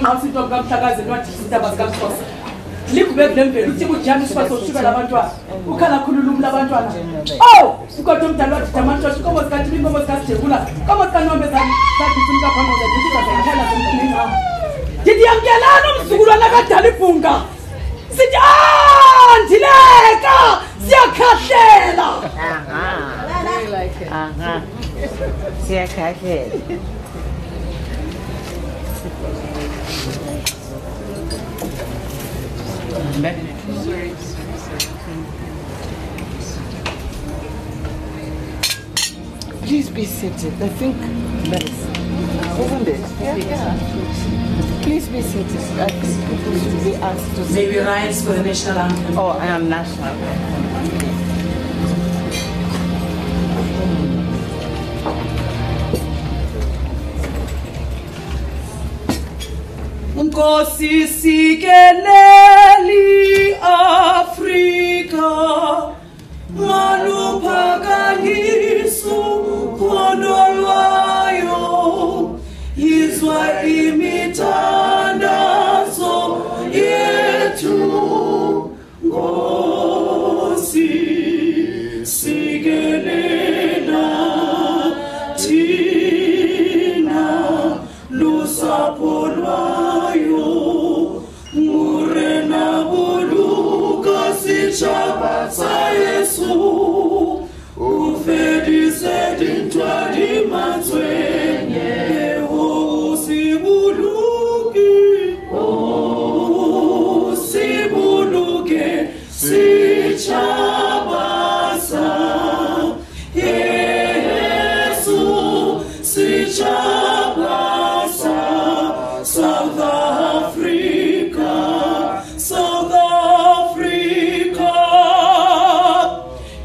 ngawusitwa kukamhlakazi lwathi izindaba zikaMxhosa. Likubeke lemvelo uthi kujani sibazoshukela abantwana. Ukhala khulula umlabantwana. Oh, ukodwa umdala wathi jamantwa inkomo zikathi inkomo zikaJebula. Inkomo zikaNombezana sathi simkaphambo zathi sizakhala semkhulini. Ndithi yamkelana umzukulwana kadala ibhunga. Sithi ndileka siyakhahlela. Siyakhahlela. Please be seated. I think that's, isn't it? Yeah. Please be seated. I think people should be asked to sit. May we rise for the national anthem? Oh, I am national. Nkosi sikeleli Afrika maluphakanisu khondolwayo yizwa imithandazo yethu Nkosi sikelela thina lusapho lwayo murena buluka sichaba sa Yesu ufedise dintwadi matswenye usibuluke sichaba sa Yesu sichaba sa South Africa, South Africa.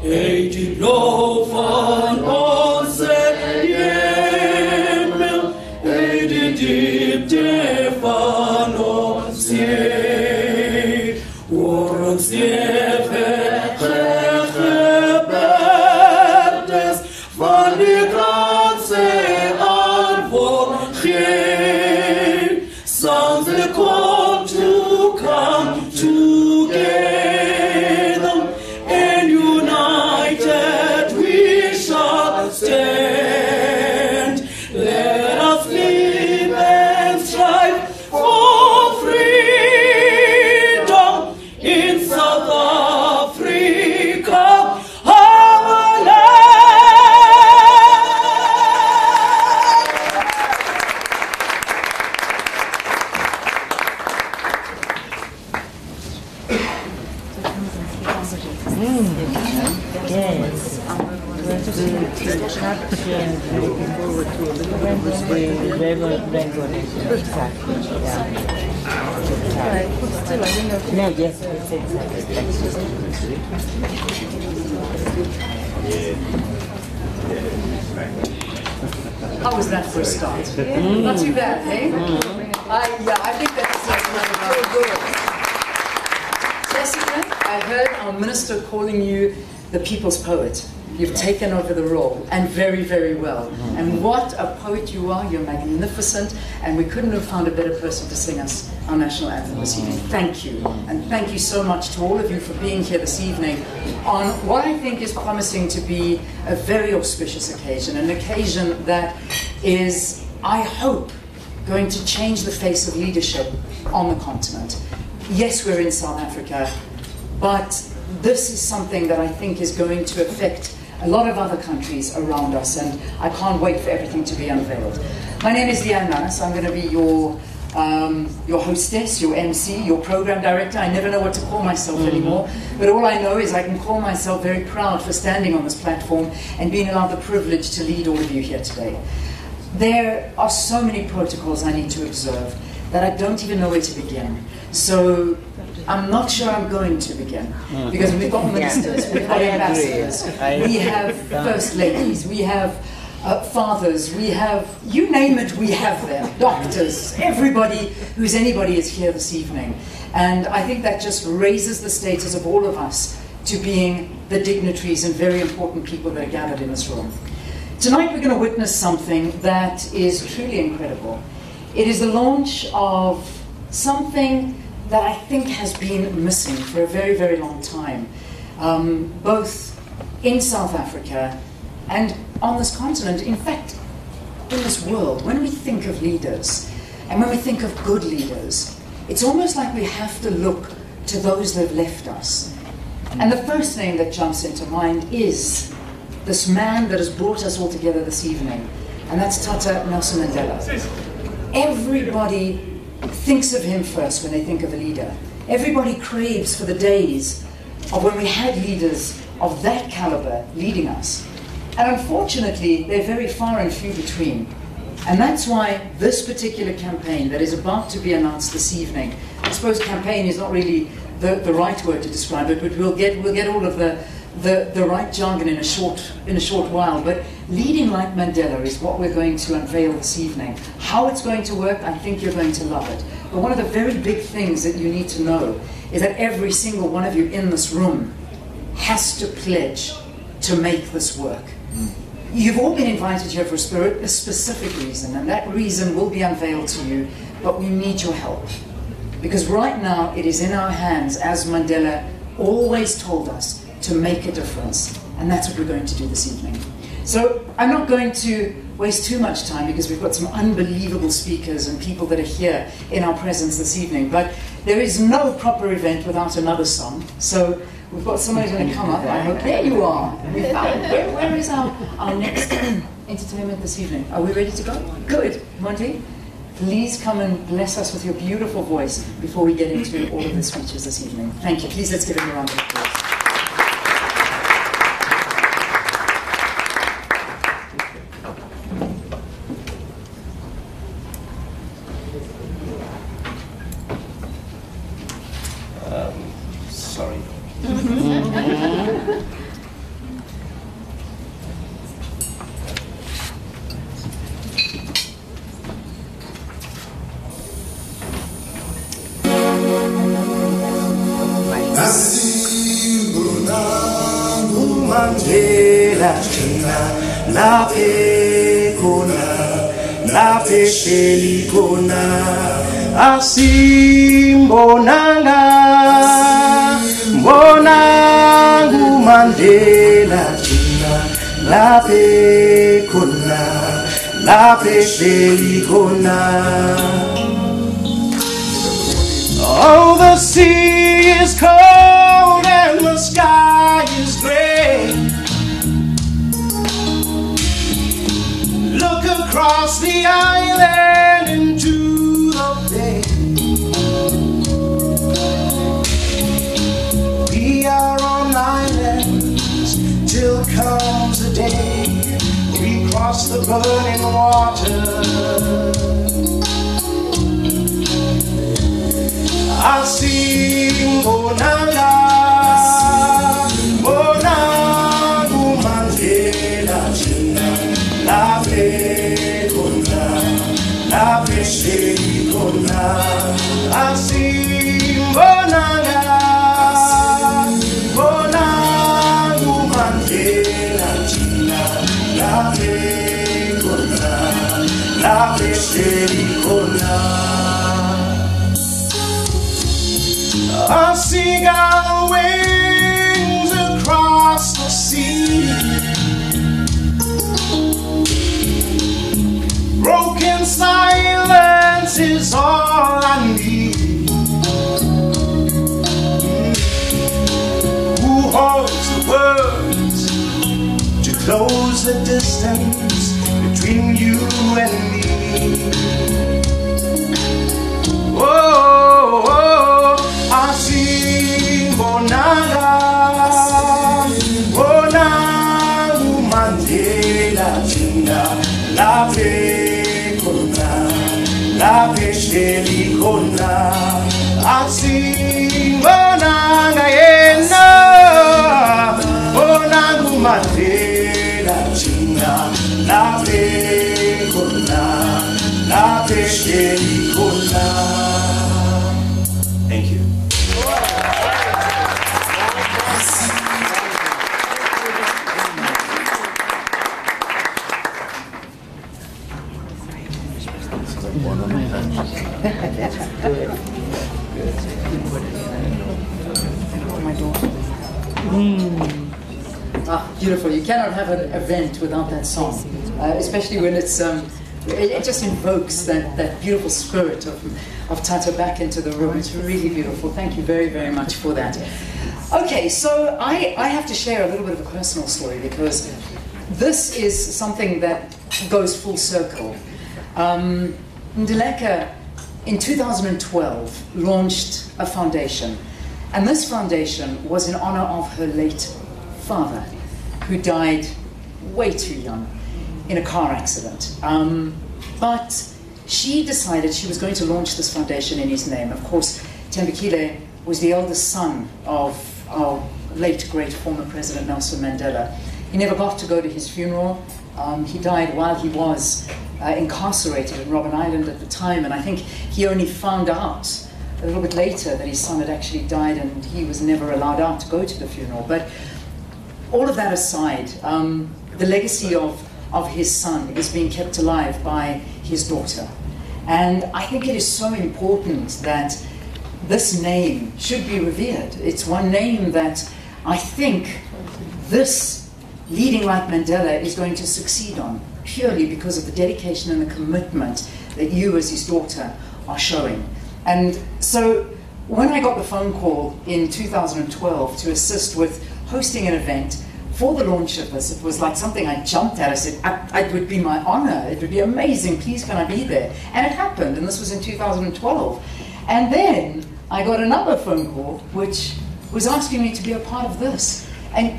80 blow van onze hemel, 80 diepte van ons zee. Voor ons geberdes van die ganse antwoord geeft. Songs that come together and united we shall stand. Let us live and strive for freedom in South Africa. Our Yes. No, yes, How was that for a start? Not too bad, eh? I think that's really good. Jessica, I heard our minister calling you the people's poet. You've taken over the role, and very, very well. And what a poet you are. You're magnificent, and we couldn't have found a better person to sing us our national anthem this evening. Thank you. And thank you so much to all of you for being here this evening on what I think is promising to be a very auspicious occasion, an occasion that is, I hope, going to change the face of leadership on the continent. Yes, we're in South Africa, but this is something that I think is going to affect a lot of other countries around us, and I can't wait for everything to be unveiled. My name is Leanne Manus. I'm going to be your hostess, your MC, your program director. I never know what to call myself anymore, but all I know is I can call myself very proud for standing on this platform and being allowed the privilege to lead all of you here today. There are so many protocols I need to observe that I don't even know where to begin. So I'm not sure I'm going to begin, because we've got ministers, we've got ambassadors, we have first ladies, we have fathers, we have, you name it, we have them, doctors, everybody who's anybody is here this evening. And I think that just raises the status of all of us to being the dignitaries and very important people that are gathered in this room. Tonight we're going to witness something that is truly incredible. It is the launch of something that I think has been missing for a very, very long time, both in South Africa and on this continent. In fact, in this world, when we think of leaders and when we think of good leaders, it's almost like we have to look to those that have left us. And the first name that jumps into mind is this man that has brought us all together this evening, and that's Tata Nelson Mandela. Everybody thinks of him first when they think of a leader. Everybody craves for the days of when we had leaders of that caliber leading us. And unfortunately, they're very far and few between. And that's why this particular campaign that is about to be announced this evening, I suppose campaign is not really the right word to describe it, but we'll get all of the right jargon in a short while. But leading like Mandela is what we're going to unveil this evening. How it's going to work, I think you're going to love it. But one of the very big things that you need to know is that every single one of you in this room has to pledge to make this work. You've all been invited here for a specific reason, and that reason will be unveiled to you, but we need your help. Because right now it is in our hands, as Mandela always told us, to make a difference. And that's what we're going to do this evening. So I'm not going to waste too much time because we've got some unbelievable speakers and people that are here in our presence this evening. But there is no proper event without another song. So we've got somebody going to come up. I hope. There you are. We found, where is our next entertainment this evening? Are we ready to go? Good. Monty, please come and bless us with your beautiful voice before we get into all of the speeches this evening. Thank you. Please let's give him a round of applause. Sorry. Mandela china laphe khona laphe hleli khona asimbonanga mbonanga uMandela china laphe khona laphe hleli khona. Oh, the sea is cold and the sky is gray. Look across the island into the bay. We are on islands till comes the day we cross the burning water. Asimbonanga, mbonanga uMandela china laphe khona laphe hleli khona. Asimbonanga, mbonanga uMandela china laphe khona laphe hleli khona. A seagull wings across the sea. Broken silence is all I need. Who holds the words to close the distance between you and me? Oh, asimbonanga, mbonanga uMandela china laphe khona laphe hleli khona. Asimbonanga yena mbonanga uMandela china laphe khona laphe hleli khona. My daughter. Ah, beautiful. You cannot have an event without that song, especially when it's, it just invokes that beautiful spirit of Tata back into the room. It's really beautiful. Thank you very, very much for that. Okay, so I have to share a little bit of a personal story because this is something that goes full circle. Mandela in 2012 launched a foundation, and this foundation was in honor of her late father, who died way too young in a car accident. But she decided she was going to launch this foundation in his name. Of course, Thembekile was the eldest son of our late great former President Nelson Mandela. He never got to go to his funeral. He died while he was incarcerated in Robben Island at the time, and I think he only found out a little bit later that his son had actually died, and he was never allowed out to go to the funeral. But all of that aside, the legacy of his son is being kept alive by his daughter. And I think it is so important that this name should be revered. It's one name that I think this leading like Mandela is going to succeed on, purely because of the dedication and the commitment that you as his daughter are showing. And so when I got the phone call in 2012 to assist with hosting an event for the launch of this, it was like something I jumped at. I said, it would be my honor, it would be amazing, please can I be there? And it happened, and this was in 2012. And then I got another phone call which was asking me to be a part of this and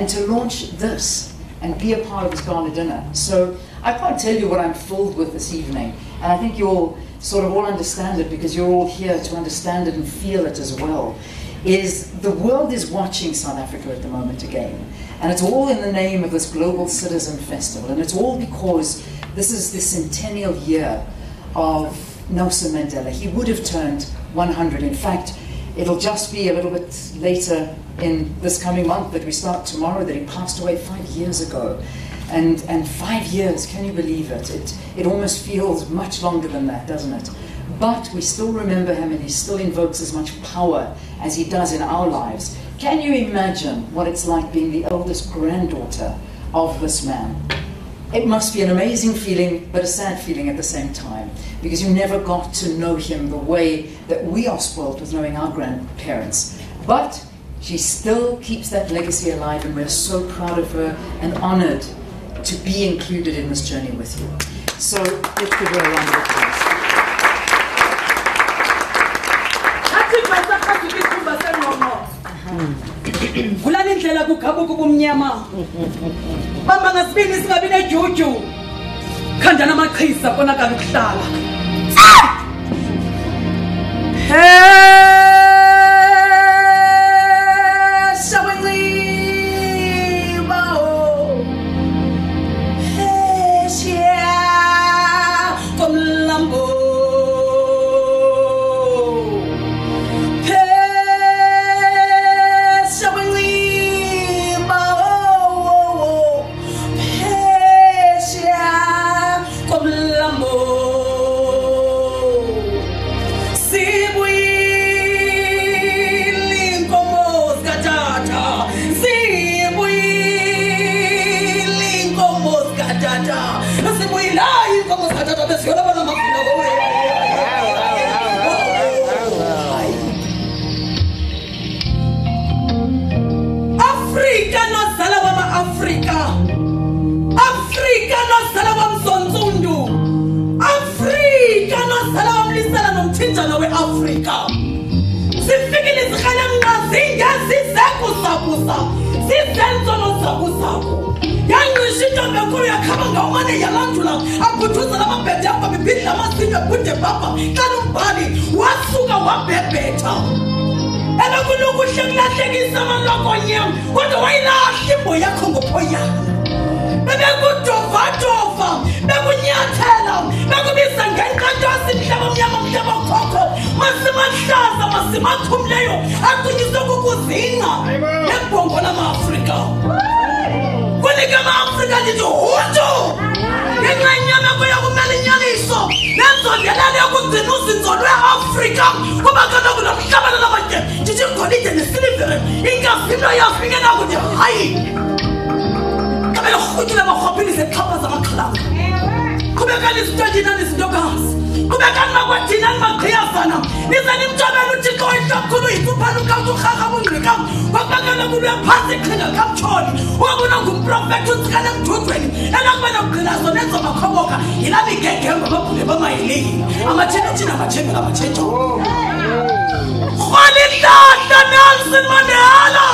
to launch this and be a part of this gala dinner. So I can't tell you what I'm filled with this evening, and I think you'll sort of all understand it because you're all here to understand it and feel it as well. Is the world is watching South Africa at the moment again, and it's all in the name of this Global Citizen Festival, and it's all because this is the centennial year of Nelson Mandela. He would have turned 100. In fact, it'll just be a little bit later in this coming month that we start tomorrow that he passed away 5 years ago. And 5 years, can you believe it? It almost feels much longer than that, doesn't it? But we still remember him, and he still invokes as much power as he does in our lives. Can you imagine what it's like being the eldest granddaughter of this man? It must be an amazing feeling, but a sad feeling at the same time, because you never got to know him the way that we are spoiled with knowing our grandparents. But she still keeps that legacy alive, and we're so proud of her and honored to be included in this journey with you. So let's give her a round of applause. Vulani indlela kugaba kubumnyama. Bamba ngasibini singabi nejuju. Khanda namaqhisa konakala ukuhlala. Africa. Sifikile zikhalamqa zingazizakusakusa. Sizenzono zakusaku. Yangishinto bekhulu yakhaba ngawumane yalandula akhuthuza lamabhede akho bibhidla amasinga kude baba. Xa umbhali wasuka wabhebhetha. Ebekunokuhle kulahlekisa amalokonyam kodwa wayilahla imbo yakho ngophoyana. Bekudova, bekunyathela, bekubisa ngenkatho mhlaba omnyama mhlaba okhokho, masimahlaza masimathumleyo acinyiswe kukuzinga nebhongo lama-Afrika. Kunika ama-Afrika lithi hutu ngenxa yenyama yakho yakumela inyaniso nenzo insondelelo yokugcina uzinzo lwe-Afrika kuba kaloku lo mhlaba nalamatye ndithi igolide nesilivere ingavinto yafingena kuthi hayi xa belirhutyile barhwaphilise xhapha zamaxhalaba qhubekani izinto nezintokazi qhubekani makwathina nimagqiyazana nize nimjabele uthixo wayihlokhulu yitsuphalukazi urharha bungqikam kwakuba kaloku luyaphansi iqhinga likamtsholi wabona ngumprofethi utsikane emthudweni elakuba nokugqinazo nenzomakhoboka yila migegemba babhule bamayilini amatshentshini amatshembela rhwalihlahla Nelson Mandela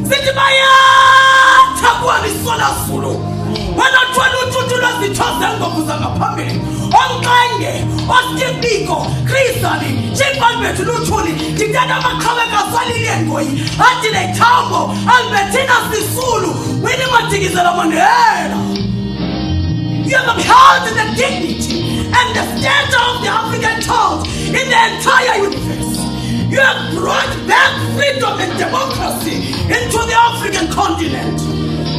sithi bayatha kuhamisona zulu wanathwala uthuthu lwazithoze ngokuza ngaphambili omqenge ositipiko krisani chipalbethu luthuli ndithetha amaqhabeka saliliyengoyi athi lethambo albertina sisulu wini madikizela Mandela. You have upheld the dignity and the stature of the African child in the entire universe. You have brought back freedom and democracy into the African continent.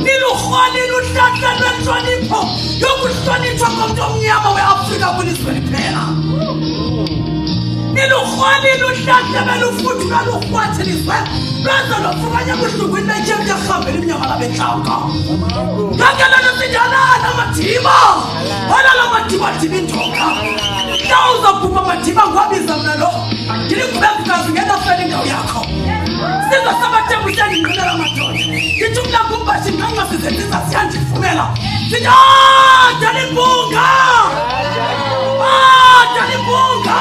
Nilukhwali luhlahla lwenhlonipho yokuhlonitshwa komuntu omnyama we-Afrika kwilizwe liphela. Nilukhwali luhlahla belufuthu lwalukhwathelizwe lwenza lofukanye buhlungwini letyembe ehambela iminyama labentlawuka. Yonke lento sinjalala Madiba olala Madiba Diba indoka xa uzabhubha Madiba ngwabiza mna lo ndilikubekazi ngenafela indawo yakho siza sabathembu siyangingqinela madoda ndithi umlapho umbashi nqanqa sizenziza siyandifumela sithi Dalibunga Dalibunga.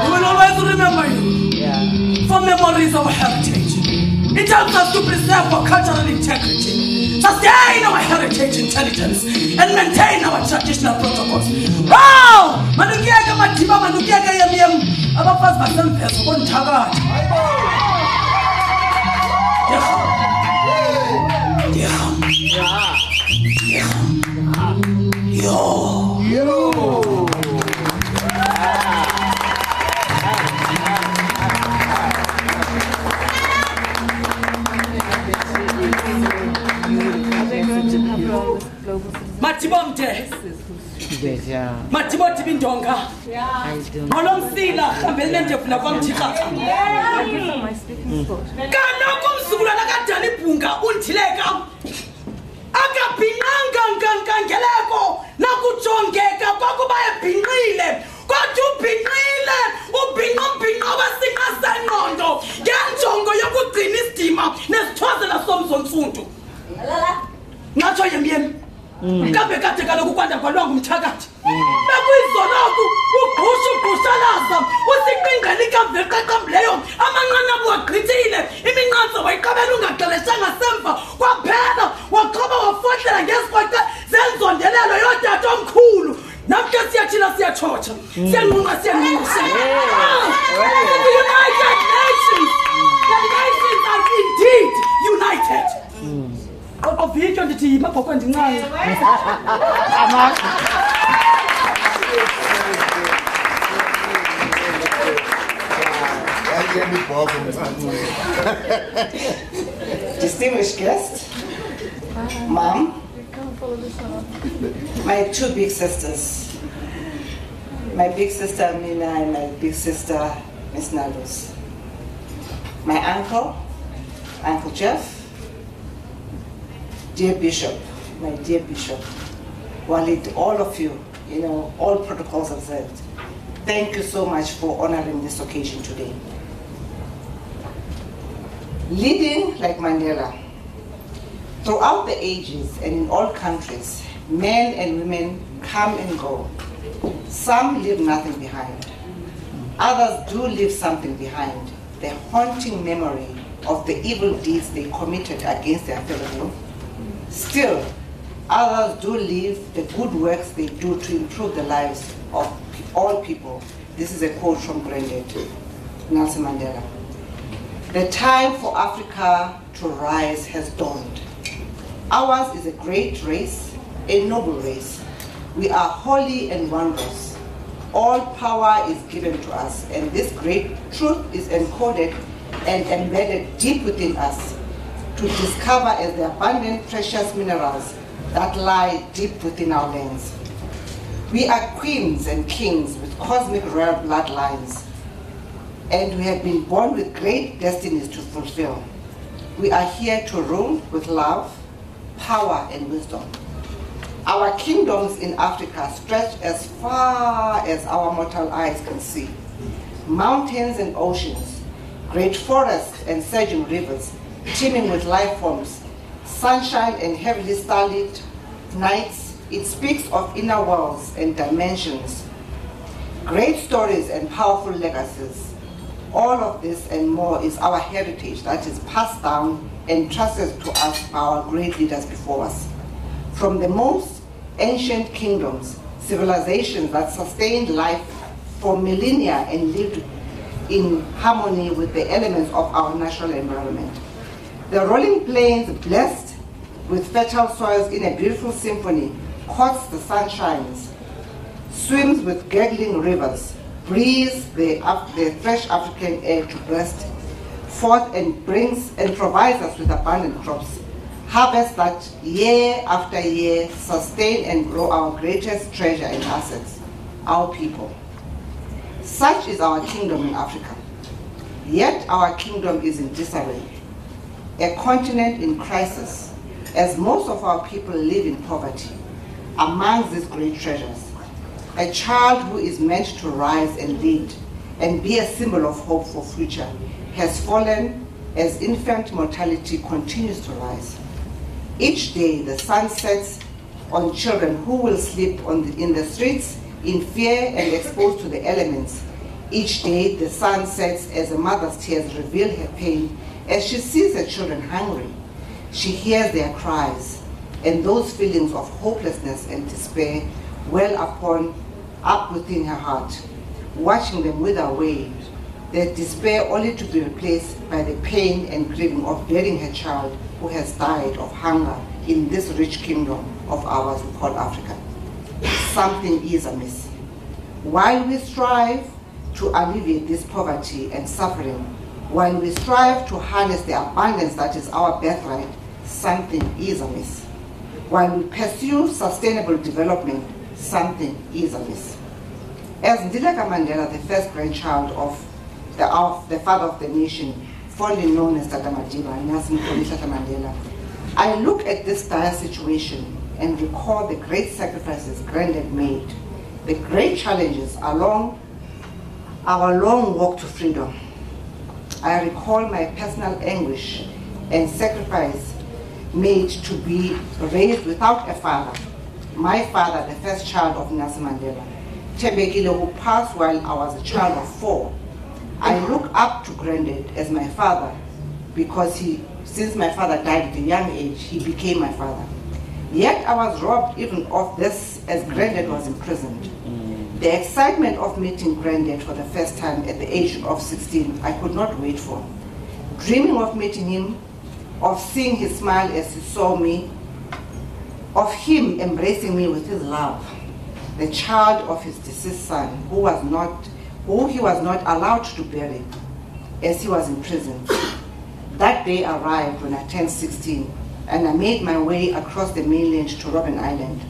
We will always remember you for memories of our heritage. It helps us to preserve our cultural integrity, sustain our heritage intelligence, and maintain our traditional protocols. Wow! Manukiyeka Madiba, manukiyeka yem abafazi basemfeso konthakathi. Madiba mde Madiba Diba indonga ngolomsila hambeli nendefuna kwamthixatha kaloku umzukulwana kaDalibunga undileka akabhinqanga nkangeleko nakujongeka kwakuba ebhinqile kodwa ubhinqile ubhinqa wasinqasengqondo ngenjongo yokugcina isidima nesithwazela somzomfundu ngatsho yemyem kambe kade kaloku kwanda kwalwa ngumthakathi bekuyizoloku ugqushalaza usiqingqela ikamveqaqambileyo amanqanaba wagqithile iminqantsa wayiqabela ungageleshanga semva kwaphela waqhoba wafohlela ngezikrweqe zenzondelelo yodade omkhulu namke siyathina siyatshotsha siyanqunqa The United Nations are indeed united. Ovitsho ndithi yimabhokwe ndincane. Distinguished guest, Mom, my two big sisters, my big sister Mina and my big sister Miss Nalus, my uncle, Uncle Jeff, dear Bishop, my dear Bishop, Walid, all of you, all protocols observed. Thank you so much for honoring this occasion today. Leading like Mandela, throughout the ages and in all countries, men and women come and go. Some leave nothing behind. Others do leave something behind, the haunting memory of the evil deeds they committed against their fellow men. Still, others do leave the good works they do to improve the lives of all people. This is a quote from Granddad, Nelson Mandela. The time for Africa to rise has dawned. Ours is a great race, a noble race. We are holy and wondrous. All power is given to us, and this great truth is encoded and embedded deep within us to discover as the abundant precious minerals that lie deep within our lands. We are queens and kings with cosmic royal bloodlines, and we have been born with great destinies to fulfill. We are here to rule with love, power, and wisdom. Our kingdoms in Africa stretch as far as our mortal eyes can see. Mountains and oceans, great forests and surging rivers, teeming with life forms, sunshine and heavily starlit nights. It speaks of inner worlds and dimensions, great stories and powerful legacies. All of this and more is our heritage that is passed down and trusted to us by our great leaders before us. From the most ancient kingdoms, civilizations that sustained life for millennia and lived in harmony with the elements of our natural environment. The rolling plains, blessed with fertile soils in a beautiful symphony, courts the sunshines, swims with gurgling rivers, breathes the fresh African air to burst forth and brings and provides us with abundant crops, harvests that year after year sustain and grow our greatest treasure and assets, our people. Such is our kingdom in Africa. Yet our kingdom is in disarray, a continent in crisis, as most of our people live in poverty. Amongst these great treasures, a child who is meant to rise and lead and be a symbol of hope for future has fallen as infant mortality continues to rise. Each day the sun sets on children who will sleep in the streets in fear and exposed to the elements. Each day the sun sets as a mother's tears reveal her pain as she sees her children hungry. She hears their cries, and those feelings of hopelessness and despair well up within her heart, watching them wither away, their despair only to be replaced by the pain and grieving of burying her child who has died of hunger in this rich kingdom of ours we call Africa. Something is amiss. While we strive to alleviate this poverty and suffering, while we strive to harness the abundance that is our birthright, something is amiss. While we pursue sustainable development, something is amiss. As Ndileka Mandela, the first grandchild of the father of the nation, fondly known as Tata Madiba, Nelson Tata Mandela, I look at this dire situation and recall the great sacrifices Granddad made, the great challenges along our long walk to freedom. I recall my personal anguish and sacrifice made to be raised without a father. My father, the first child of Nelson Mandela, Tembekile, who passed while I was a child of 4. I look up to Granddad as my father because since my father died at a young age, he became my father. Yet I was robbed even of this as Granddad was imprisoned. The excitement of meeting Granddad for the first time at the age of 16, I could not wait for. Dreaming of meeting him, of seeing his smile as he saw me, of him embracing me with his love, the child of his deceased son, who he was not allowed to bury as he was in prison. That day arrived when I turned 16, and I made my way across the mainland to Robben Island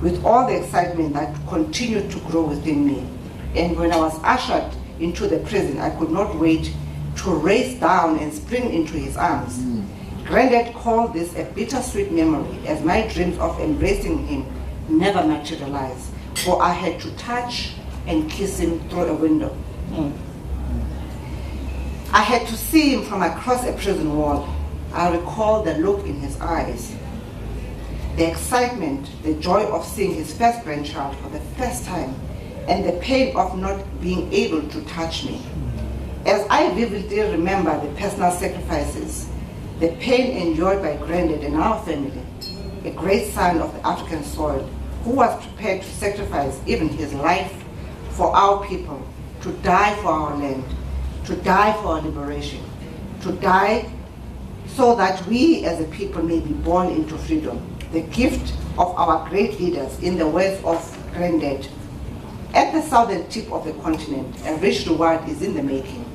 with all the excitement that continued to grow within me. And when I was ushered into the prison, I could not wait to race down and spring into his arms. Granddad called this a bittersweet memory, as my dreams of embracing him never materialized, for I had to touch and kiss him through a window. I had to see him from across a prison wall. I recall the look in his eyes, the excitement, the joy of seeing his first grandchild for the first time, and the pain of not being able to touch me. As I vividly remember the personal sacrifices, the pain endured by Granddad and our family, a great son of the African soil, who was prepared to sacrifice even his life for our people, to die for our land, to die for our liberation, to die so that we as a people may be born into freedom, the gift of our great leaders, in the words of Granddad. At the southern tip of the continent, a rich reward is in the making.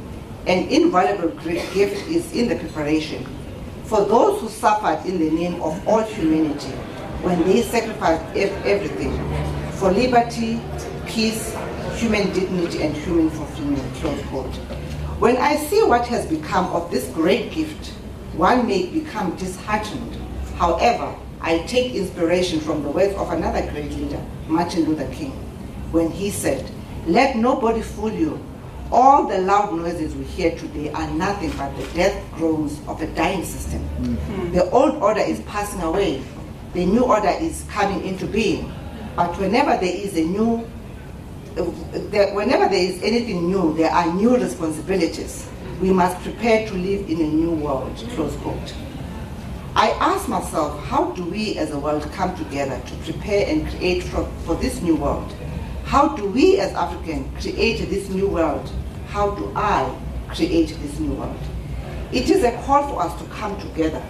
An invaluable great gift is in the preparation. For those who suffered in the name of all humanity, when they sacrificed everything for liberty, peace, human dignity, and human fulfillment, close quote. When I see what has become of this great gift, one may become disheartened. However, I take inspiration from the words of another great leader, Martin Luther King, when he said, "Let nobody fool you. All the loud noises we hear today are nothing but the death groans of a dying system. The old order is passing away. The new order is coming into being. But whenever there is anything new, there are new responsibilities. We must prepare to live in a new world," close quote. I ask myself, how do we as a world come together to prepare and create for this new world? How do we as Africans create this new world? How do I create this new world? It is a call for us to come together,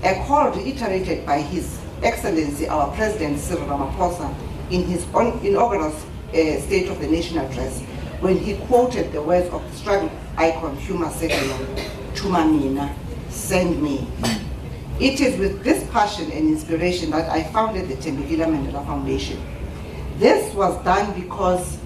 a call reiterated by His Excellency, our President Cyril Ramaphosa, in his inaugural State of the Nation address, when he quoted the words of struggle icon Huma Sekelo, "Tuma mina, send me." It is with this passion and inspiration that I founded the Thembekile Mandela Foundation. This was done because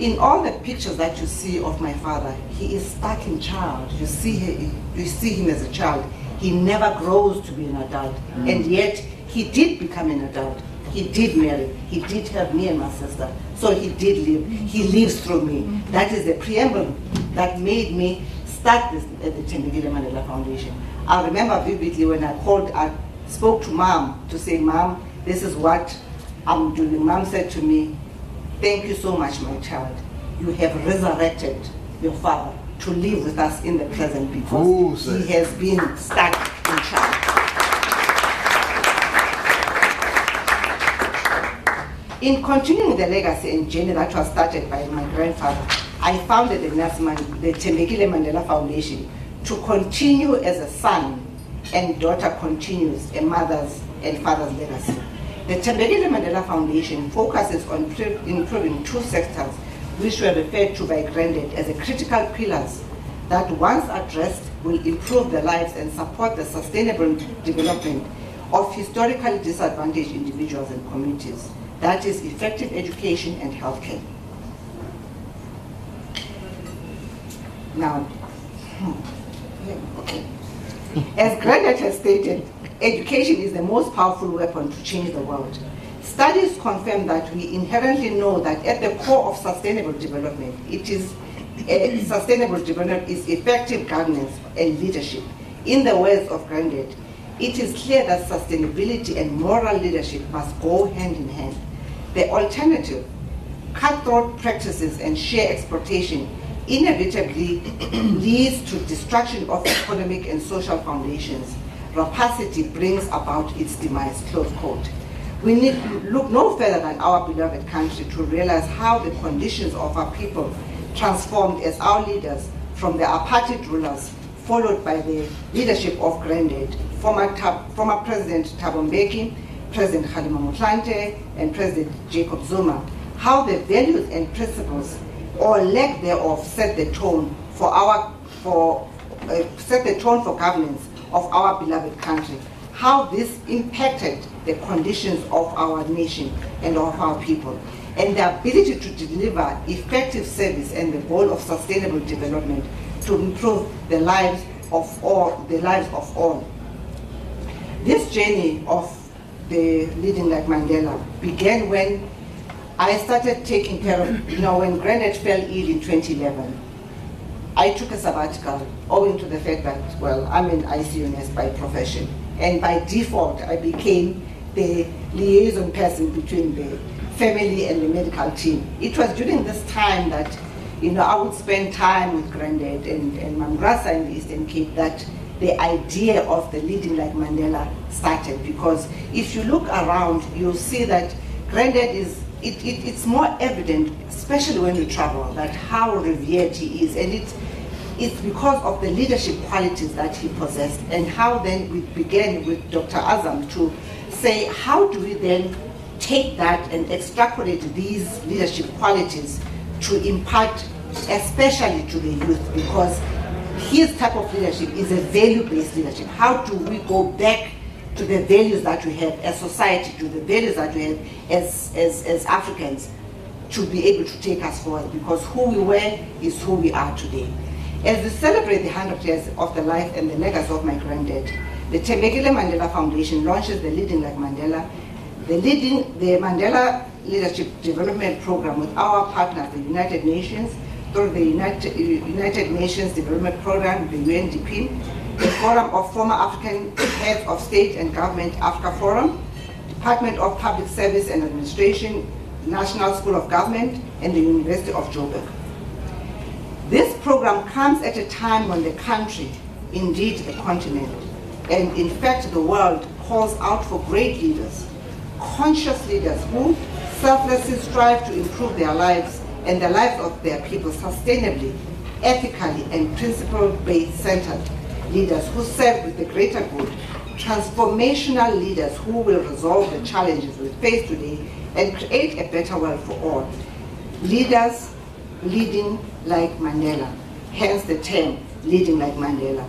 in all the pictures that you see of my father, he is stuck in child. You see him as a child. He never grows to be an adult, and yet he did become an adult. He did marry. He did have me and my sister. So he did live. He lives through me. That is the preamble that made me start this at the Thembekile Mandela Foundation. I remember vividly when I spoke to Mom to say, "Mom, this is what I'm doing." Mom said to me, "Thank you so much, my child. You have resurrected your father to live with us in the present because he has been stuck in child." In continuing the legacy and journey that was started by my grandfather, I founded the Thembekile Mandela Foundation to continue as a son and daughter continues a mother's and father's legacy. The Thembekile Mandela Foundation focuses on improving two sectors which were referred to by Granddad as the critical pillars that once addressed will improve the lives and support the sustainable development of historically disadvantaged individuals and communities. That is effective education and healthcare. Now, okay. As Granddad has stated, education is the most powerful weapon to change the world. Studies confirm that we inherently know that at the core of sustainable development, sustainable development is effective governance and leadership. In the words of Granddad, it is clear that sustainability and moral leadership must go hand in hand. The alternative, cutthroat practices and sheer exploitation, inevitably leads to destruction of economic and social foundations. Rapacity brings about its demise, close quote. We need to look no further than our beloved country to realize how the conditions of our people transformed as our leaders, from the apartheid rulers, followed by the leadership of Granddad, former President Thabo Mbeki, President Kgalema Motlanthe, and President Jacob Zuma, how the values and principles or lack thereof set the tone for governance of our beloved country, how this impacted the conditions of our nation and of our people, and the ability to deliver effective service and the goal of sustainable development to improve the lives of all. This journey of the Leading Like Mandela began when I started taking care of, when Granddad fell ill in 2011. I took a sabbatical owing to the fact that, well, I'm an ICU nurse by profession. And by default, I became the liaison person between the family and the medical team. It was during this time that, I would spend time with Granddad and Mamgrasa in the Eastern Cape that the idea of the Leading Like Mandela started. Because if you look around, you'll see that Granddad it's more evident, especially when you travel, that how revered he is. And it's because of the leadership qualities that he possessed, and how then we began with Dr. Azam to say, how do we then take that and extrapolate these leadership qualities to impart, especially to the youth, because his type of leadership is a value-based leadership. How do we go back to the values that we have as society, to the values that we have as Africans, to be able to take us forward, because who we were is who we are today. As we celebrate the 100 years of the life and the legacy of my granddad, the Tembekile Mandela Foundation launches the Leading Like Mandela, the Mandela Leadership Development Program with our partners, the United Nations, through the United Nations Development Program, the UNDP, the Forum of Former African Heads of State and Government, Africa Forum, Department of Public Service and Administration, National School of Government, and the University of Joburg. This program comes at a time when the country, indeed the continent, and in fact the world, calls out for great leaders, conscious leaders who selflessly strive to improve their lives and the lives of their people sustainably, ethically, and principle-based centered leaders who serve with the greater good, transformational leaders who will resolve the challenges we face today and create a better world for all. Leaders leading like Mandela, hence the term Leading Like Mandela,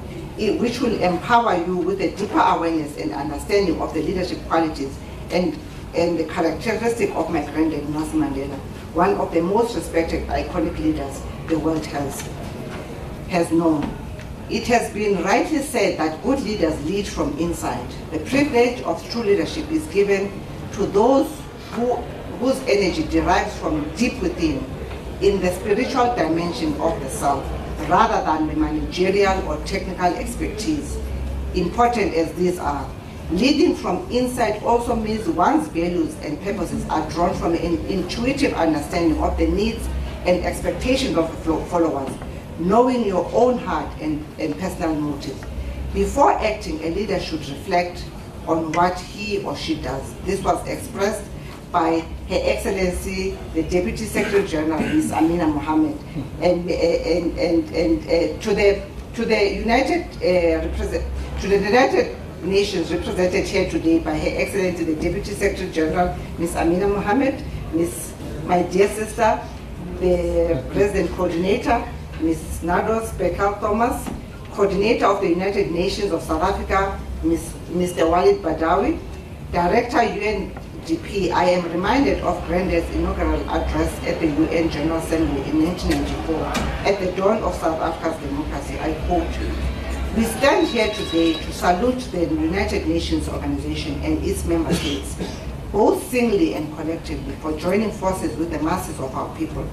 which will empower you with a deeper awareness and understanding of the leadership qualities and the characteristic of my granddad, Nelson Mandela, one of the most respected, iconic leaders the world has known. It has been rightly said that good leaders lead from inside. The privilege of true leadership is given to those whose energy derives from deep within, in the spiritual dimension of the self, rather than the managerial or technical expertise. Important as these are, leading from inside also means one's values and purposes are drawn from an intuitive understanding of the needs and expectations of the followers, knowing your own heart and personal motives. Before acting, a leader should reflect on what he or she does. This was expressed by Her Excellency, the Deputy Secretary General, Ms. Amina Mohammed, and to the United Nations represented here today by Her Excellency, the Deputy Secretary General, Ms. Amina Mohammed, my dear sister, the President Coordinator, Ms. Nados Bekal Thomas, Coordinator of the United Nations of South Africa, Mr. Walid Badawi, Director UNDP. I am reminded of Granddad's inaugural address at the UN General Assembly in 1994, at the dawn of South Africa's democracy. I quote, "We stand here today to salute the United Nations organization and its member states, both singly and collectively, for joining forces with the masses of our people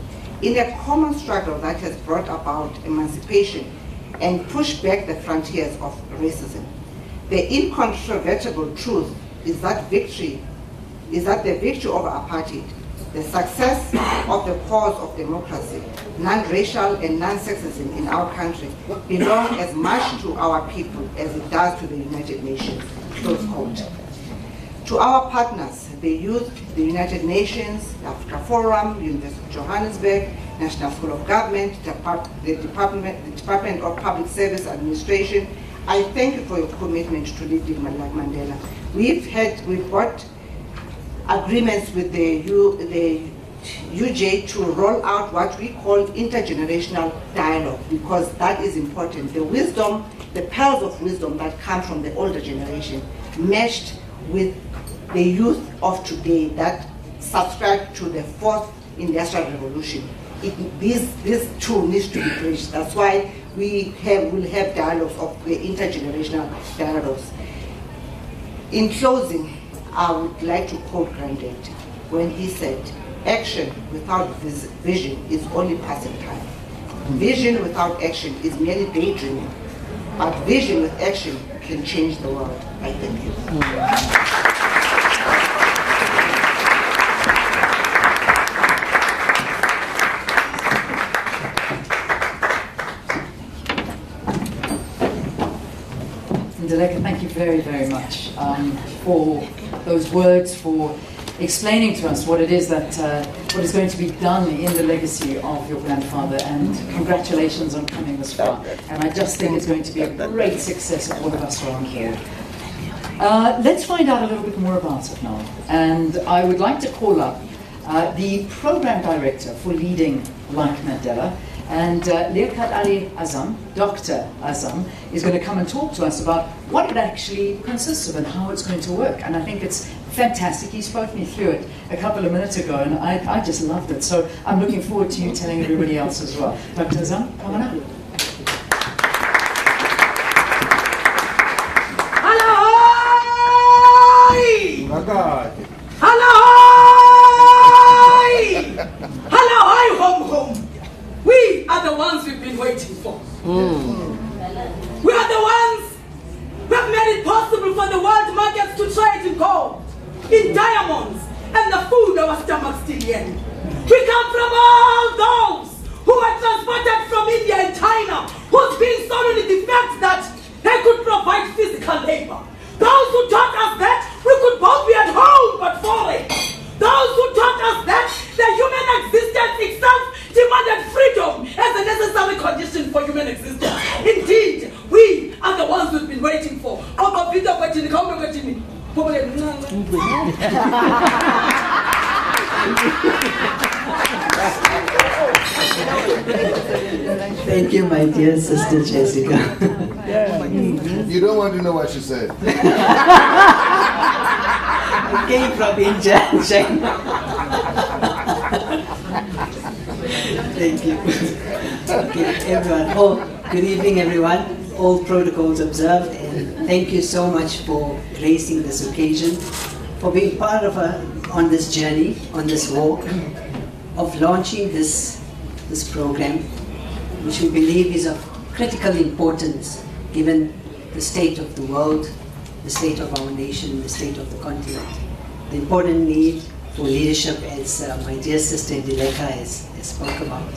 in a common struggle that has brought about emancipation and pushed back the frontiers of racism. The incontrovertible truth is that the victory over apartheid, the success of the cause of democracy, non-racial and non-sexism in our country belong as much to our people as it does to the United Nations." Close quote. To our partners, the youth, the United Nations, the Africa Forum, University of Johannesburg, National School of Government, the Department of Public Service Administration, I thank you for your commitment to Leading Like Mandela. We've got agreements with the UJ to roll out what we call intergenerational dialogue, because that is important. The wisdom, the pearls of wisdom that come from the older generation, meshed with the youth of today that subscribe to the fourth industrial revolution. This two needs to be bridged. That's why we will have dialogues of the intergenerational dialogues. In closing, I would like to quote Granddad when he said, "Action without vision is only passing time. Vision without action is merely daydreaming. But vision with action can change the world." I thank you. Mandela, thank you very, very much for those words, for explaining to us what it is that what is going to be done in the legacy of your grandfather, and congratulations on coming this far. And I just think it's going to be a great success of all of us around here. Let's find out a little bit more about it now. And I would like to call up the program director for Leading Like Mandela, And Liaquat Ali Azam, Dr. Azam, is going to come and talk to us about what it actually consists of and how it's going to work. And I think it's fantastic. He spoke me through it a couple of minutes ago, and I just loved it. So I'm looking forward to you telling everybody else as well. Dr. Azam, come on up. Hello, home, home. We are the ones we've been waiting for. We are the ones who have made it possible for the world markets to trade in gold, in diamonds, and the food our stomachs still eat. We come from all those who were transported from India and China, who's been solely the fact that they could provide physical labor. Those who taught us that we could both be at home but foreign. Those who taught us that the human existence itself demanded freedom as a necessary condition for human existence. Indeed, we are the ones we've been waiting for. Thank you, my dear sister Jessica. You don't want to know what she said. It came from India, China. Thank you. Okay, everyone. Oh, good evening, everyone. All protocols observed, and thank you so much for gracing this occasion, for being part of on this journey, on this walk, of launching this program, which we believe is of critical importance given the state of the world, the state of our nation, the state of the continent. The important need for leadership, as my dear sister Dileka has spoke about.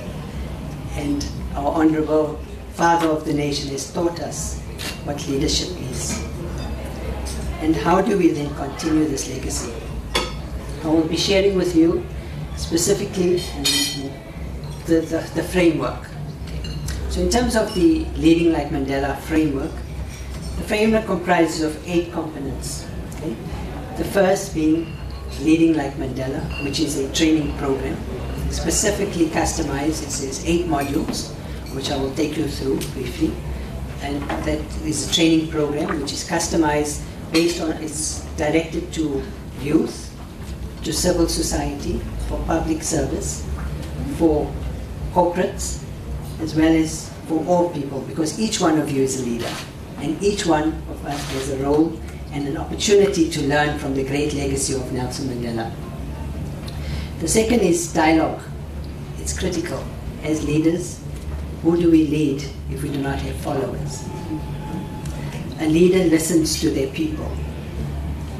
And our honorable father of the nation has taught us what leadership is. And how do we then continue this legacy? I will be sharing with you specifically the framework. So in terms of the Leading Like Mandela framework, the framework comprises of 8 components. Okay? The first being Leading Like Mandela, which is a training program, specifically customized. It says 8 modules, which I will take you through briefly. And that is a training program which is customized based on, it's directed to youth, to civil society, for public service, for corporates, as well as for all people, because each one of you is a leader. And each one of us has a role and an opportunity to learn from the great legacy of Nelson Mandela. The second is dialogue. It's critical. As leaders, who do we lead if we do not have followers? A leader listens to their people.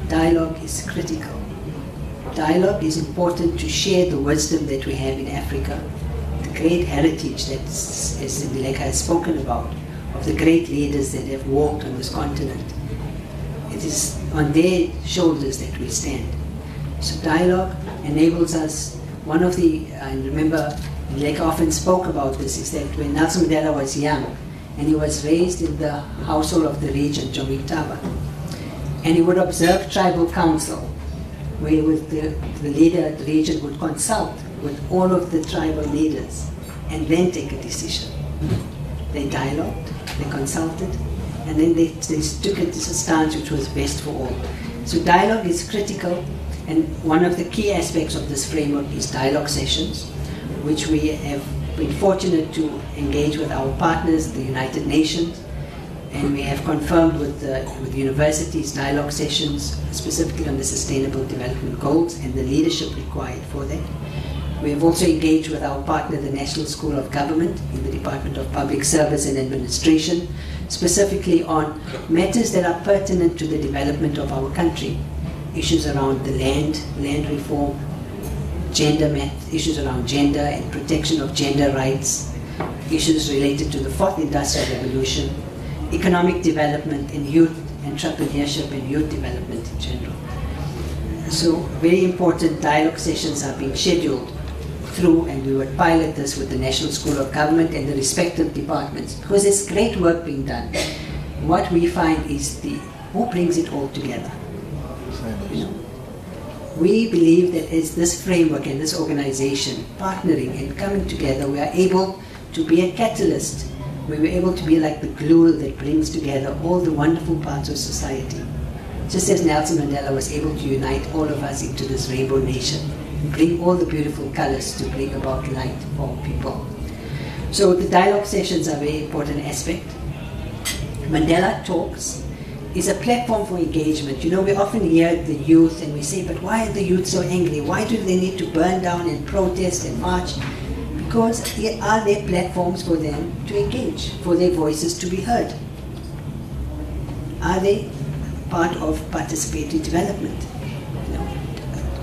Dialogue is critical. Dialogue is important to share the wisdom that we have in Africa, the great heritage that, as Dileka has spoken about, of the great leaders that have walked on this continent. It is on their shoulders that we stand. So dialogue enables us. One of the, I remember Dileka often spoke about this, is that when Nelson Mandela was young, and he was raised in the household of the region, Jomitaba, and he would observe tribal council, where the leader of the region would consult with all of the tribal leaders and then take a decision. They dialogued, they consulted, and then they took it as a stance which was best for all. So dialogue is critical, and one of the key aspects of this framework is dialogue sessions, which we have been fortunate to engage with our partners, the United Nations, and we have confirmed with universities dialogue sessions, specifically on the Sustainable Development Goals and the leadership required for that. We have also engaged with our partner, the National School of Government, in the Department of Public Service and Administration, specifically on matters that are pertinent to the development of our country. Issues around the land reform, issues around gender and protection of gender rights, issues related to the 4th Industrial Revolution, economic development and youth entrepreneurship and youth development in general. So very important dialogue sessions are being scheduled through, and we would pilot this with the National School of Government and the respective departments, because there's great work being done. What we find is who brings it all together. You know, we believe that as this framework and this organization partnering and coming together, we are able to be a catalyst. We were able to be like the glue that brings together all the wonderful parts of society. Just as Nelson Mandela was able to unite all of us into this rainbow nation, bring all the beautiful colors to bring about light for people. So the dialogue sessions are a very important aspect. Mandela Talks is a platform for engagement. You know, we often hear the youth and we say, but why are the youth so angry? Why do they need to burn down and protest and march? Because are there platforms for them to engage, for their voices to be heard? Are they part of participatory development? You know,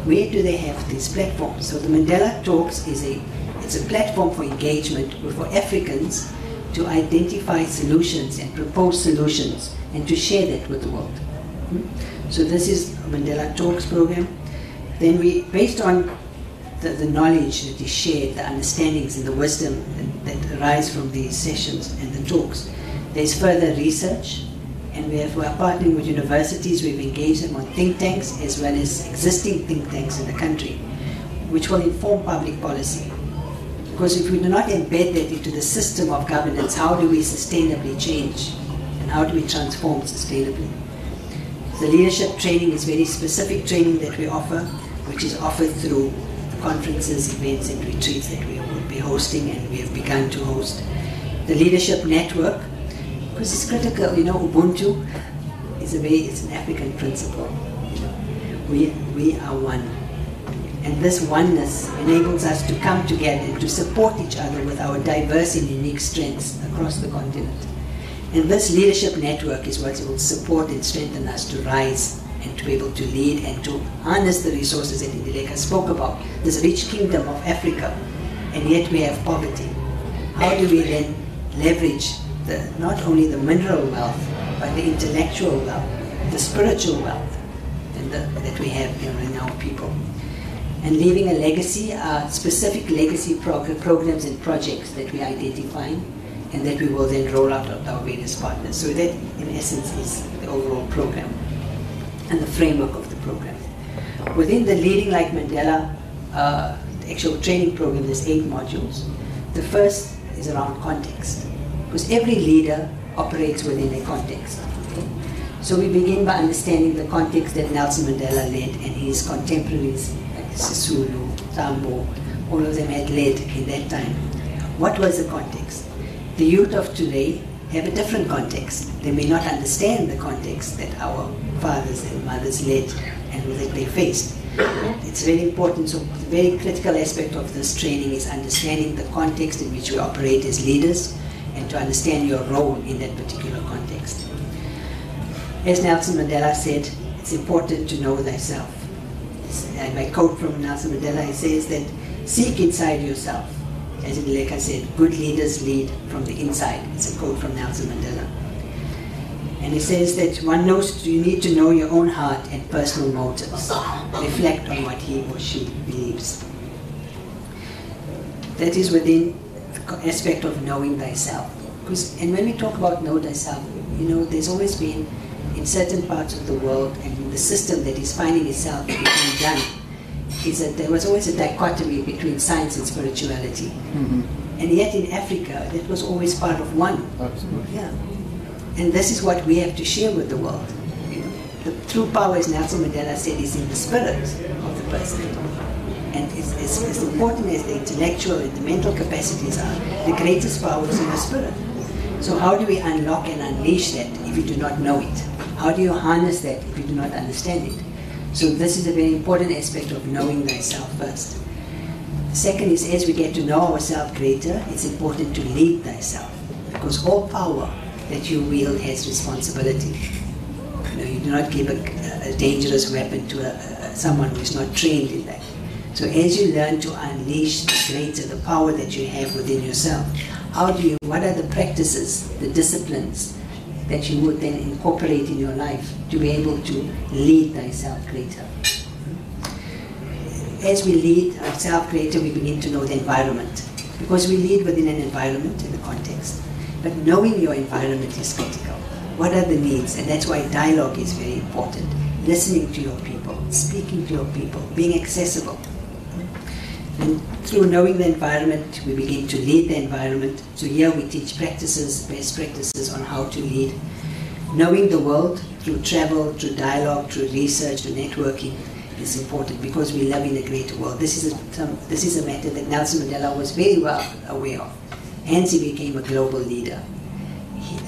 where do they have these platforms? So the Mandela Talks it's a platform for engagement for Africans to identify solutions and propose solutions and to share that with the world. So this is a Mandela Talks program. Then we, based on the knowledge that is shared, the understandings and the wisdom that arise from these sessions and the talks, there's further research, and we are partnering with universities. We've engaged them on think tanks as well as existing think tanks in the country, which will inform public policy. Because if we do not embed that into the system of governance, how do we sustainably change? And how do we transform sustainably? The leadership training is very specific training that we offer, which is offered through conferences, events, and retreats that we will be hosting, and we have begun to host. The leadership network, because it's critical, you know, Ubuntu is it's an African principle. You know, we are one. And this oneness enables us to come together and to support each other with our diverse and unique strengths across the continent. And this leadership network is what will support and strengthen us to rise and to be able to lead and to harness the resources that Indileka spoke about, this rich kingdom of Africa, and yet we have poverty. How do we then leverage not only the mineral wealth, but the intellectual wealth, the spiritual wealth that we have in our people? And leaving a legacy are specific legacy programs and projects that we are identifying and that we will then roll out with our various partners. So that, in essence, is the overall program and the framework of the program. Within the Leading Like Mandela the actual training program, there's 8 modules. The first is around context, because every leader operates within a context. Okay? So we begin by understanding the context that Nelson Mandela led and his contemporaries, like Sisulu, Tambo, all of them had led in that time. What was the context? The youth of today have a different context. They may not understand the context that our fathers and mothers led and that they faced. It's very important. So the very critical aspect of this training is understanding the context in which we operate as leaders and to understand your role in that particular context. As Nelson Mandela said, it's important to know thyself. And my quote from Nelson Mandela, he says that seek inside yourself. As Indileka said, good leaders lead from the inside. It's a quote from Nelson Mandela. And he says that one knows you need to know your own heart and personal motives. Reflect on what he or she believes. That is within the aspect of knowing thyself. And when we talk about know thyself, you know, there's always been, in certain parts of the world and in the system that is finding itself being done, is that there was always a dichotomy between science and spirituality. Mm-hmm. And yet in Africa, that was always part of one. Absolutely. Yeah. And this is what we have to share with the world. You know, the true power, as Nelson Mandela said, is in the spirit of the person. And as important as the intellectual and the mental capacities are, the greatest power is in the spirit. So how do we unlock and unleash that if you do not know it? How do you harness that if you do not understand it? So this is a very important aspect of knowing thyself first. The second is, as we get to know ourselves greater, it's important to lead thyself, because all power that you wield has responsibility. You know, you do not give a dangerous weapon to someone who is not trained in that. So as you learn to unleash the power that you have within yourself, what are the practices, the disciplines that you would then incorporate in your life to be able to lead thyself greater? As we lead ourselves greater, we begin to know the environment, because we lead within an environment in the context. But knowing your environment is critical. What are the needs? And that's why dialogue is very important. Listening to your people, speaking to your people, being accessible. And through knowing the environment, we begin to lead the environment. So here we teach practices, best practices on how to lead. Knowing the world through travel, through dialogue, through research, through networking is important because we live in a greater world. This is a matter that Nelson Mandela was very well aware of. Hence he became a global leader.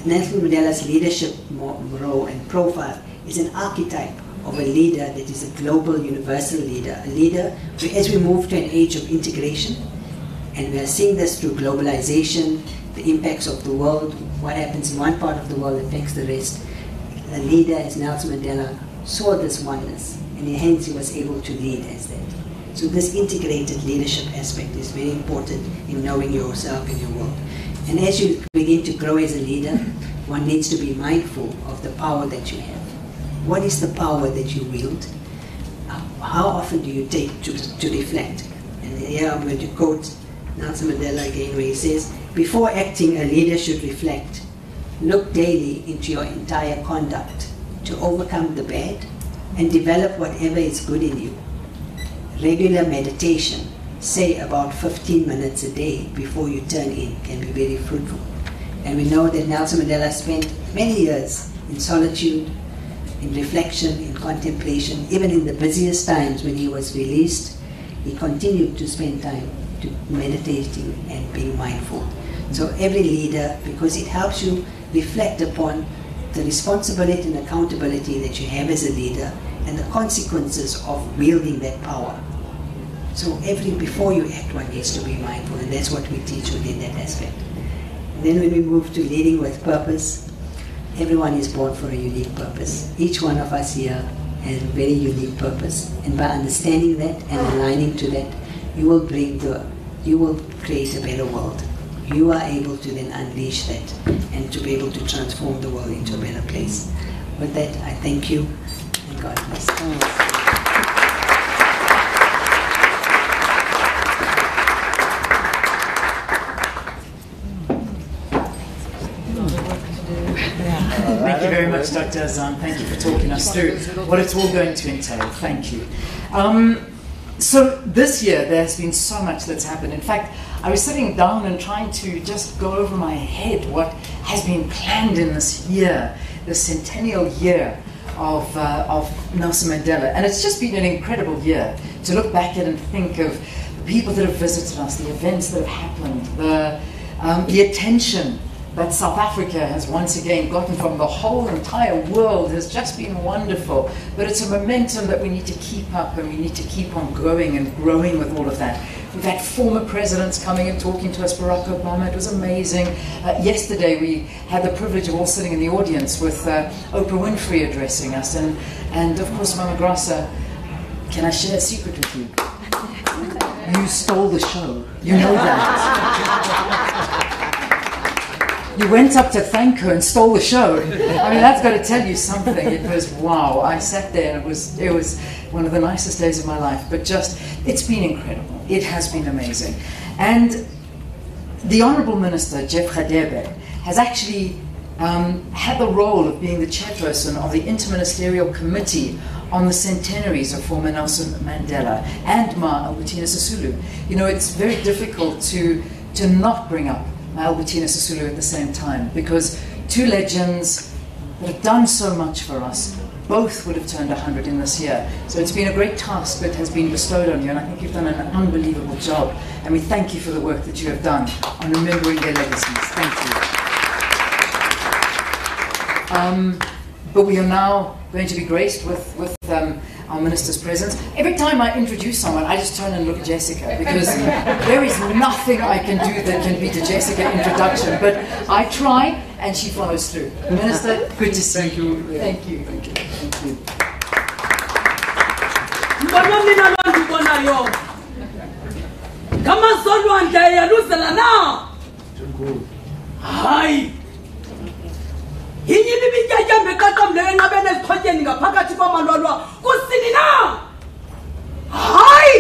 Nelson Mandela's leadership role and profile is an archetype of a leader that is a global, universal leader. A leader who, as we move to an age of integration, and we are seeing this through globalization, the impacts of the world, what happens in one part of the world affects the rest. A leader as Nelson Mandela saw this oneness, and hence he was able to lead as that. So this integrated leadership aspect is very important in knowing yourself and your world. And as you begin to grow as a leader, one needs to be mindful of the power that you have. What is the power that you wield? How often do you take to reflect? And here I'm going to quote Nelson Mandela again, where he says, before acting, a leader should reflect. Look daily into your entire conduct to overcome the bad and develop whatever is good in you. Regular meditation, say about 15 minutes a day before you turn in, can be very fruitful. And we know that Nelson Mandela spent many years in solitude, in reflection, in contemplation. Even in the busiest times when he was released, he continued to spend time to meditating and being mindful. So every leader, because it helps you reflect upon the responsibility and accountability that you have as a leader and the consequences of wielding that power. So before you act, one needs to be mindful, and that's what we teach within that aspect. And then when we move to leading with purpose, everyone is born for a unique purpose. Each one of us here has a very unique purpose, and by understanding that and aligning to that, you will create a better world. You are able to then unleash that and to be able to transform the world into a better place. With that, I thank you, and God bless. Thank you very much, Dr. Azam. Thank you for talking us through what it's all going to entail. Thank you. So this year, there has been so much that's happened. In fact, I was sitting down and trying to just go over my head what has been planned in this year, the centennial year of Nelson Mandela. And it's just been an incredible year to look back at and think of the people that have visited us, the events that have happened, the attention that South Africa has once again gotten from the whole entire world has just been wonderful. But it's a momentum that we need to keep up, and we need to keep on growing and growing with all of that. We've had former presidents coming and talking to us, Barack Obama, it was amazing. Yesterday we had the privilege of all sitting in the audience with Oprah Winfrey addressing us, and of course Mama Grasa. Can I share a secret with you? You stole the show. You know that. You went up to thank her and stole the show. I mean, that's got to tell you something. It was wow. I sat there and it was one of the nicest days of my life. But it's been incredible. It has been amazing. And the Honourable Minister, Jeff Radebe, has actually had the role of being the chairperson of the Interministerial Committee on the centenaries of former Nelson Mandela and Ma Albertina Sisulu. You know, it's very difficult to not bring up Albertina Sisulu at the same time, because two legends that have done so much for us, both would have turned 100 in this year. So it's been a great task that has been bestowed on you, and I think you've done an unbelievable job. And we thank you for the work that you have done on remembering their legacies. Thank you. But we are now going to be graced with our minister's presence. Every time I introduce someone, I just turn and look at Jessica, because there is nothing I can do that can beat a Jessica introduction. But I try, and she follows through. Minister, good to see you. Thank you. Thank you. Thank you. Hi. Hinyi bibi jaja mekaka mlewe ngabene zikhotyeni ngaphakathi kwamalwalwa kusini na. Hayi.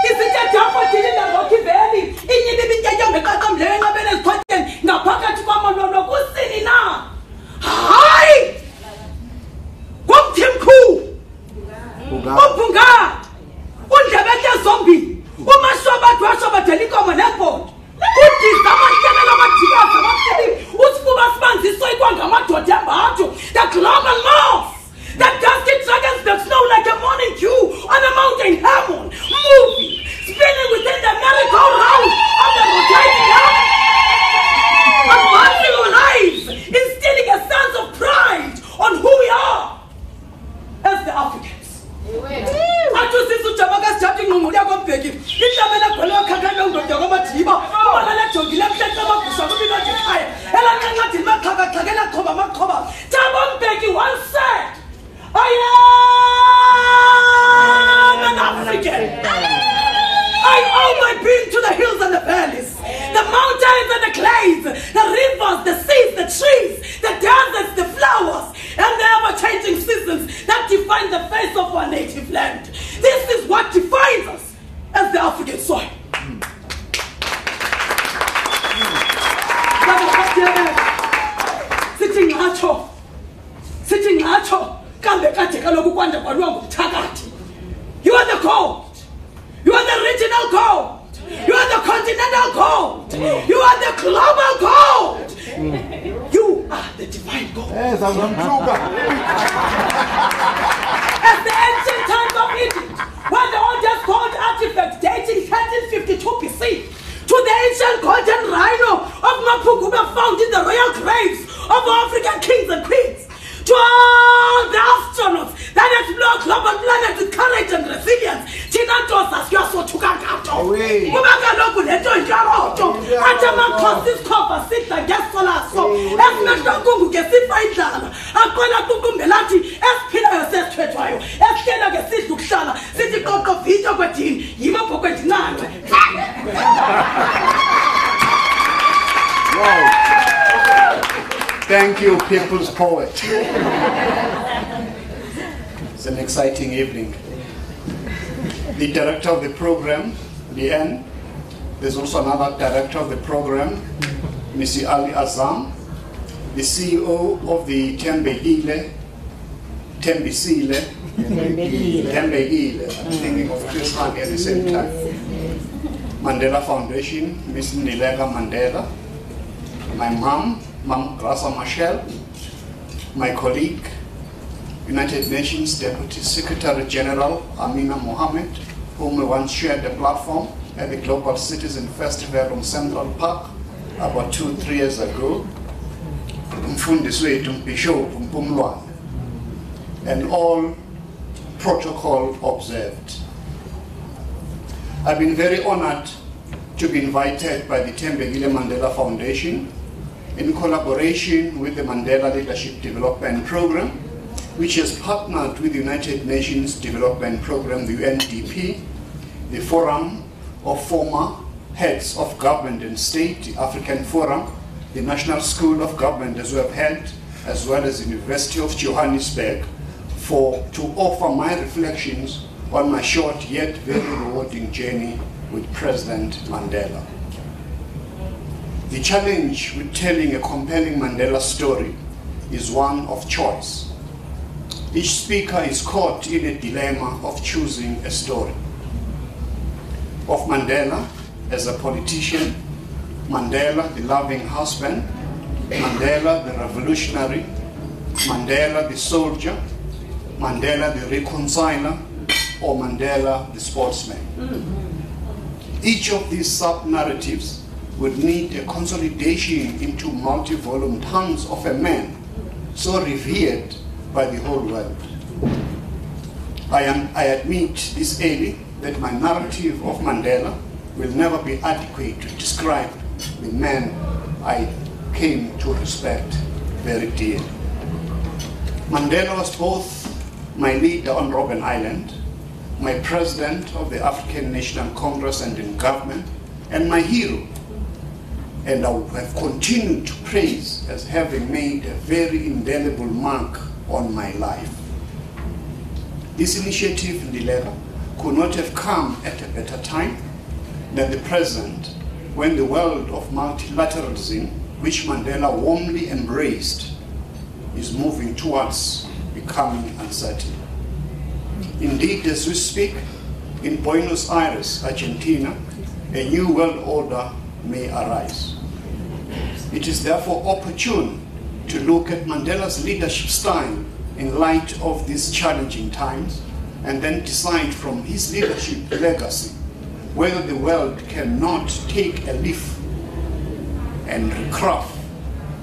Isithathapo thilinda ngokhiveli. Hinyi bibi jaja mekaka mlewe ngabene zikhotyeni ngaphakathi kwamalwalwa kusini na. Hayi. Kumthimkhu. Ubhunga. Undlebeke zonke ngatsho sithi ngatsho kambe kade kaloku kwanda kwaliwa ngumthakathi. You are the gold. You are the regional gold. You are the continental gold. You are the global gold. You are the divine gold. Yes, I'm sugar. At the ancient times of Egypt, when the oldest gold artifact dating 1352 BC to the ancient golden rhino of Mapuku were found in the royal graves of African kings and queens, to all the astronauts that explore global planets with courage and resilience, Tinatosa Syosotukakato, Mubakaloku Leto Jaroto, Atamakos Copper, Sita Gasolaso, Esmetokungu Gesifa, Akola Kukumbelati, Espina Yosef Tretroyo, Eskena Gesitu Shala, City Coco Vito Quetin, Yimapoquetin. Wow. Thank you, people's poet. It's an exciting evening. The director of the program, Leanne. There's also another director of the program, Mr. Ali Azam. The CEO of the Tembegile. I'm thinking of Chris Hani at the same time. Mandela Foundation, Ms. Nilega Mandela. My mom, Mam Grasa Machel, my colleague, United Nations Deputy Secretary General Amina Mohammed, whom we once shared the platform at the Global Citizen Festival on Central Park about 2-3 years ago, and all protocol observed. I've been very honored to be invited by the Tembegile Mandela Foundation in collaboration with the Mandela Leadership Development Program, which has partnered with the United Nations Development Program, the UNDP, the Forum of Former Heads of Government and State, the African Forum, the National School of Government, as we have held, as well as the University of Johannesburg, to offer my reflections on my short yet very rewarding journey with President Mandela. The challenge with telling a compelling Mandela story is one of choice. Each speaker is caught in a dilemma of choosing a story. Of Mandela as a politician, Mandela the loving husband, Mandela the revolutionary, Mandela the soldier, Mandela the reconciler, or Mandela the sportsman. Each of these sub-narratives would need a consolidation into multi-volume tongues of a man so revered by the whole world. I admit this early that my narrative of Mandela will never be adequate to describe the man I came to respect very dearly. Mandela was both my leader on Robben Island, my president of the African National Congress and in government, and my hero. And I have continued to praise as having made a very indelible mark on my life. This initiative, Mandela, could not have come at a better time than the present, when the world of multilateralism, which Mandela warmly embraced, is moving towards becoming uncertain. Indeed, as we speak, in Buenos Aires, Argentina, a new world order may arise. It is therefore opportune to look at Mandela's leadership style in light of these challenging times, and then decide from his leadership legacy whether the world cannot take a leaf and recraft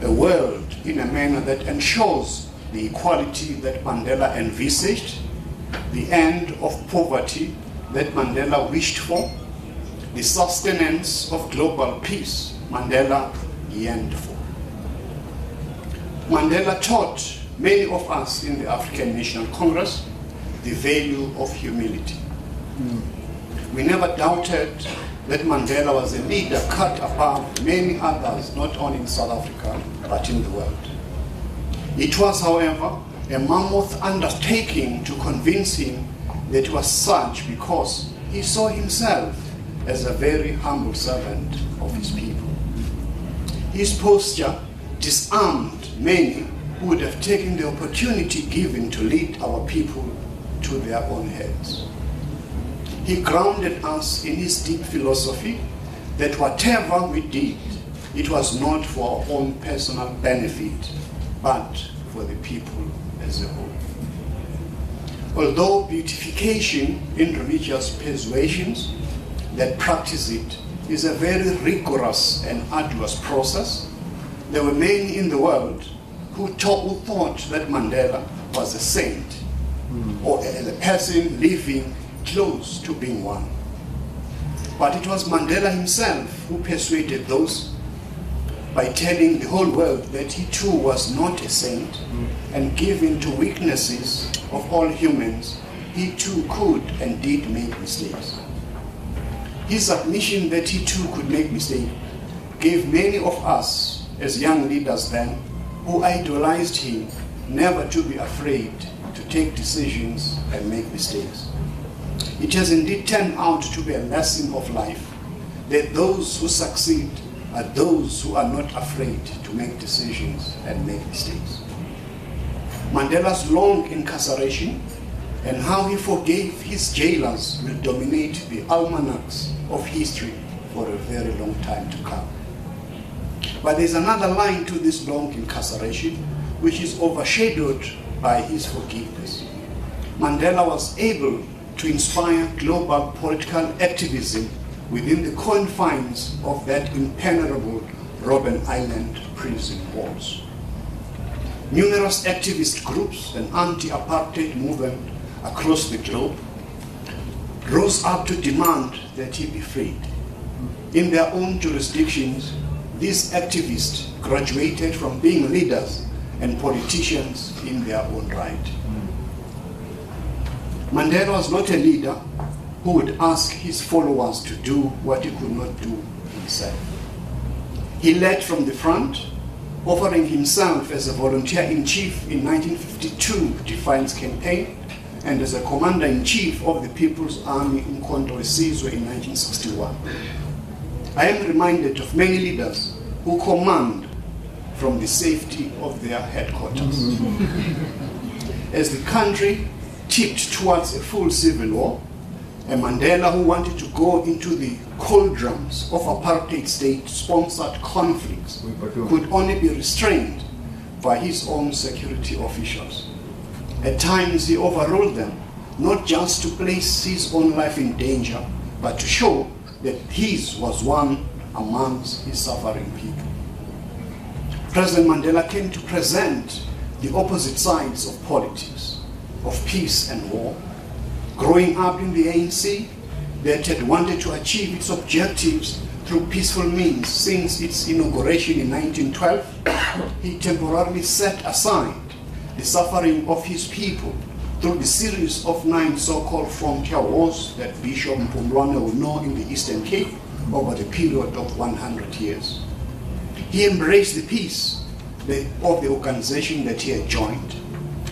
a world in a manner that ensures the equality that Mandela envisaged, the end of poverty that Mandela wished for, the sustenance of global peace Mandela yearned for. Mandela taught many of us in the African National Congress the value of humility. We never doubted that Mandela was a leader cut above many others, not only in South Africa, but in the world. It was, however, a mammoth undertaking to convince him that he was such, because he saw himself as a very humble servant of his people. His posture disarmed many who would have taken the opportunity given to lead our people to their own heads. He grounded us in his deep philosophy that whatever we did, it was not for our own personal benefit, but for the people as a whole. Although beautification in religious persuasions that practice it is a very rigorous and arduous process, there were many in the world who thought that Mandela was a saint or a person living close to being one. But it was Mandela himself who persuaded those by telling the whole world that he too was not a saint, and given to weaknesses of all humans, he too could and did make mistakes. His admission that he too could make mistakes gave many of us as young leaders then, who idolized him, never to be afraid to take decisions and make mistakes. It has indeed turned out to be a lesson of life that those who succeed are those who are not afraid to make decisions and make mistakes. Mandela's long incarceration and how he forgave his jailers will dominate the almanacs of history for a very long time to come. But there's another line to this long incarceration which is overshadowed by his forgiveness. Mandela was able to inspire global political activism within the confines of that impenetrable Robben Island prison walls. Numerous activist groups and anti-apartheid movement across the globe rose up to demand that he be freed. In their own jurisdictions, these activists graduated from being leaders and politicians in their own right. Mandela was not a leader who would ask his followers to do what he could not do himself. He led from the front, offering himself as a volunteer-in-chief in 1952 Defiance Campaign and as a commander-in-chief of the People's Army in Umkhonto weSizwe in 1961. I am reminded of many leaders who command from the safety of their headquarters. As the country tipped towards a full civil war, a Mandela who wanted to go into the cauldrons of apartheid state-sponsored conflicts could only be restrained by his own security officials. At times he overruled them, not just to place his own life in danger, but to show that his was one amongst his suffering people. President Mandela came to present the opposite sides of politics, of peace and war. Growing up in the ANC, that had wanted to achieve its objectives through peaceful means since its inauguration in 1912, he temporarily set aside the suffering of his people through the series of 9 so-called frontier wars that Bishop Mpumlwane will know in the Eastern Cape over the period of 100 years. He embraced the peace of the organization that he had joined,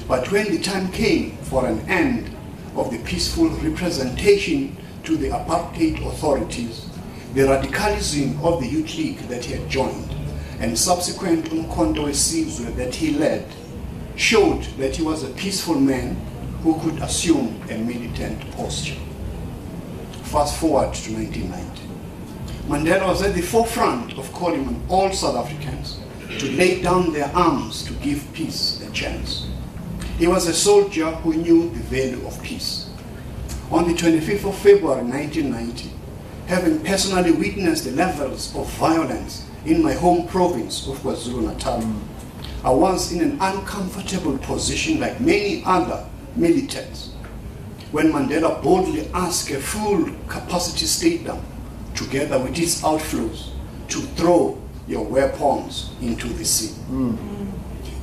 but when the time came for an end of the peaceful representation to the apartheid authorities, the radicalism of the Youth League that he had joined and subsequent Umkhonto weSizwe that he led showed that he was a peaceful man who could assume a militant posture. Fast forward to 1990. Mandela was at the forefront of calling on all South Africans to lay down their arms to give peace a chance. He was a soldier who knew the value of peace. On the 25th of February 1990, having personally witnessed the levels of violence in my home province of KwaZulu-Natal, I was in an uncomfortable position like many other militants when Mandela boldly asked a full capacity stadium, together with its outflows, to throw your weapons into the sea.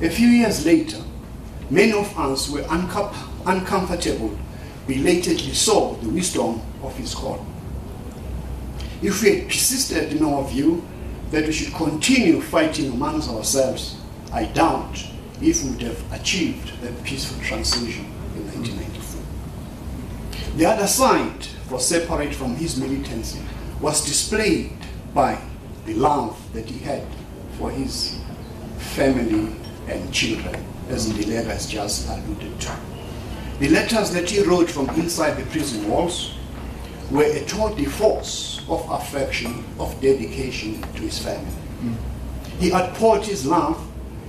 A few years later, many of us were uncomfortable, belatedly saw the wisdom of his call. If we had persisted in our view that we should continue fighting amongst ourselves, I doubt if we would have achieved that peaceful transition in 1994. The other side, for separate from his militancy, was displayed by the love that he had for his family and children, as Mandela has just alluded to. The letters that he wrote from inside the prison walls were a tour de force of affection, of dedication to his family. He outpoured his love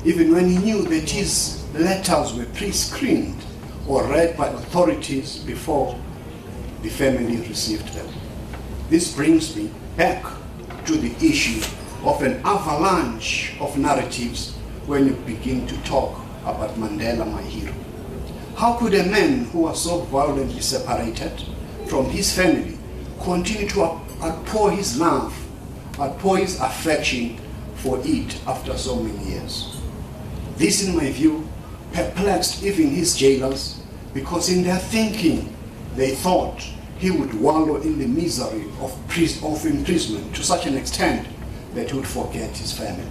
even when he knew that his letters were pre-screened or read by authorities before the family received them. This brings me back to the issue of an avalanche of narratives when you begin to talk about Mandela, my hero. How could a man who was so violently separated from his family continue to outpour his love, outpour his affection for it after so many years? This, in my view, perplexed even his jailers, because in their thinking, they thought he would wallow in the misery of imprisonment to such an extent that he would forget his family.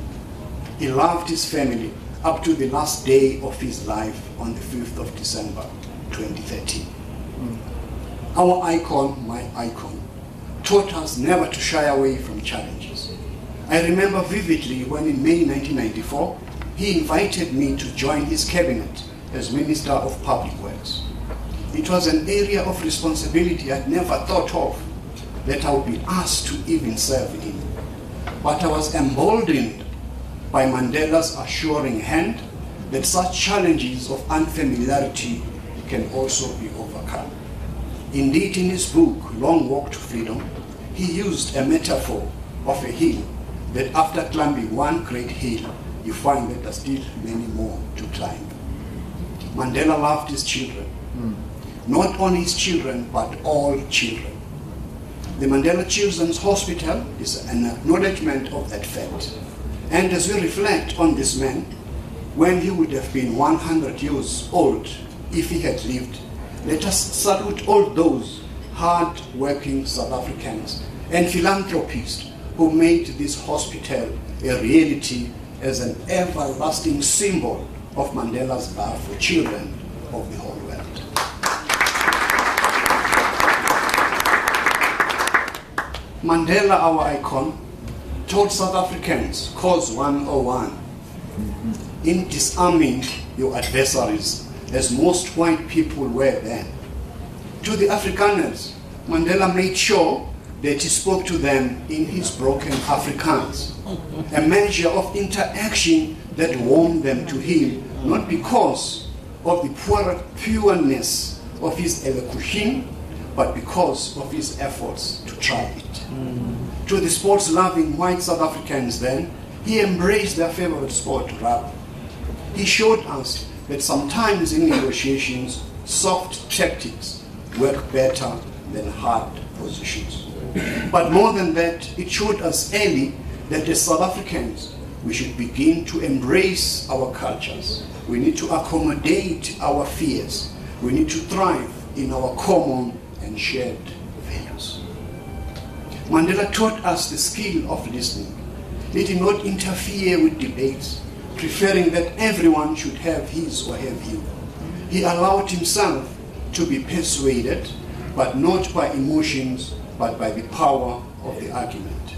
He loved his family up to the last day of his life on the 5th of December, 2013. Our icon, my icon, taught us never to shy away from challenges. I remember vividly when in May 1994, he invited me to join his cabinet as Minister of Public Works. It was an area of responsibility I'd never thought of, that I would be asked to even serve in. But I was emboldened by Mandela's assuring hand that such challenges of unfamiliarity can also be overcome. Indeed, in his book, Long Walk to Freedom, he used a metaphor of a hill, that after climbing one great hill, you find that there's still many more to climb. Mandela loved his children. Not only his children, but all children. The Mandela Children's Hospital is an acknowledgement of that fact. And as we reflect on this man, when he would have been 100 years old if he had lived, let us salute all those hard-working South Africans and philanthropists who made this hospital a reality as an everlasting symbol of Mandela's love for children of the whole world. Mandela, our icon, taught South Africans Cause 101 in disarming your adversaries, as most white people were then. To the Afrikaners, Mandela made sure that he spoke to them in his broken Afrikaans, a measure of interaction that warmed them to him, not because of the pureness of his elocution, but because of his efforts to try it. To the sports-loving white South Africans then, he embraced their favorite sport, rap. He showed us that sometimes in negotiations, soft tactics work better than hard positions. But more than that, it showed us early that as South Africans, we should begin to embrace our cultures. We need to accommodate our fears. We need to thrive in our common and shared values. Mandela taught us the skill of listening. He did not interfere with debates, preferring that everyone should have his or her view. He allowed himself to be persuaded, but not by emotions, but by the power of the argument.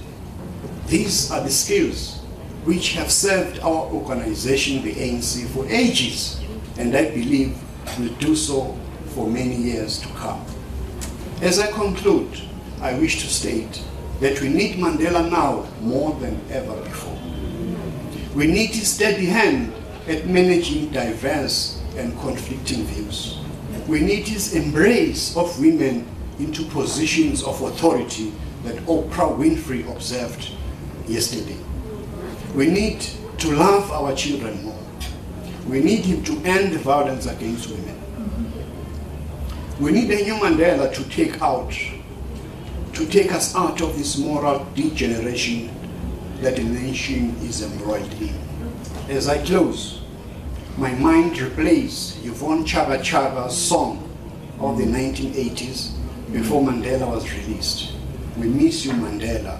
These are the skills which have served our organization, the ANC, for ages, and I believe will do so for many years to come. As I conclude, I wish to state that we need Mandela now more than ever before. We need his steady hand at managing diverse and conflicting views. We need his embrace of women into positions of authority that Oprah Winfrey observed yesterday. We need to love our children more. We need him to end the violence against women. We need a new Mandela to take us out of this moral degeneration that the nation is embroiled in. As I close, my mind replays Yvonne Chaka Chaka's song of the 1980s before Mandela was released. We miss you, Mandela.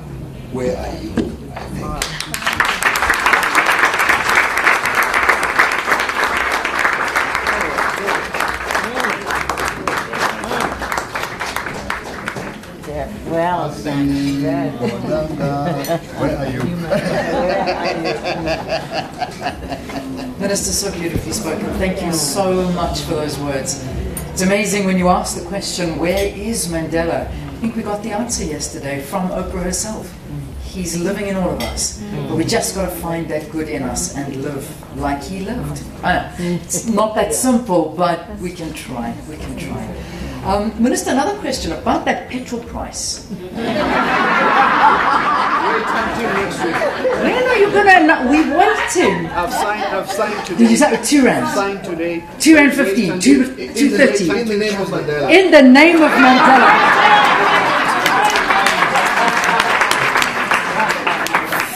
Where are you? I think. Well, Where are you? Minister, so beautifully spoken. Thank you so much for those words. It's amazing when you ask the question, where is Mandela? I think we got the answer yesterday from Oprah herself. He's living in all of us, but we just got to find that good in us and live like he lived. I know, it's not that simple, but we can try. We can try. Minister, another question about that petrol price. When are you gonna? We're waiting. I've signed today. Did you say 2 rand? Signed today. 2 rand 15, 2.50. In the name of Mandela. In the name of Mandela.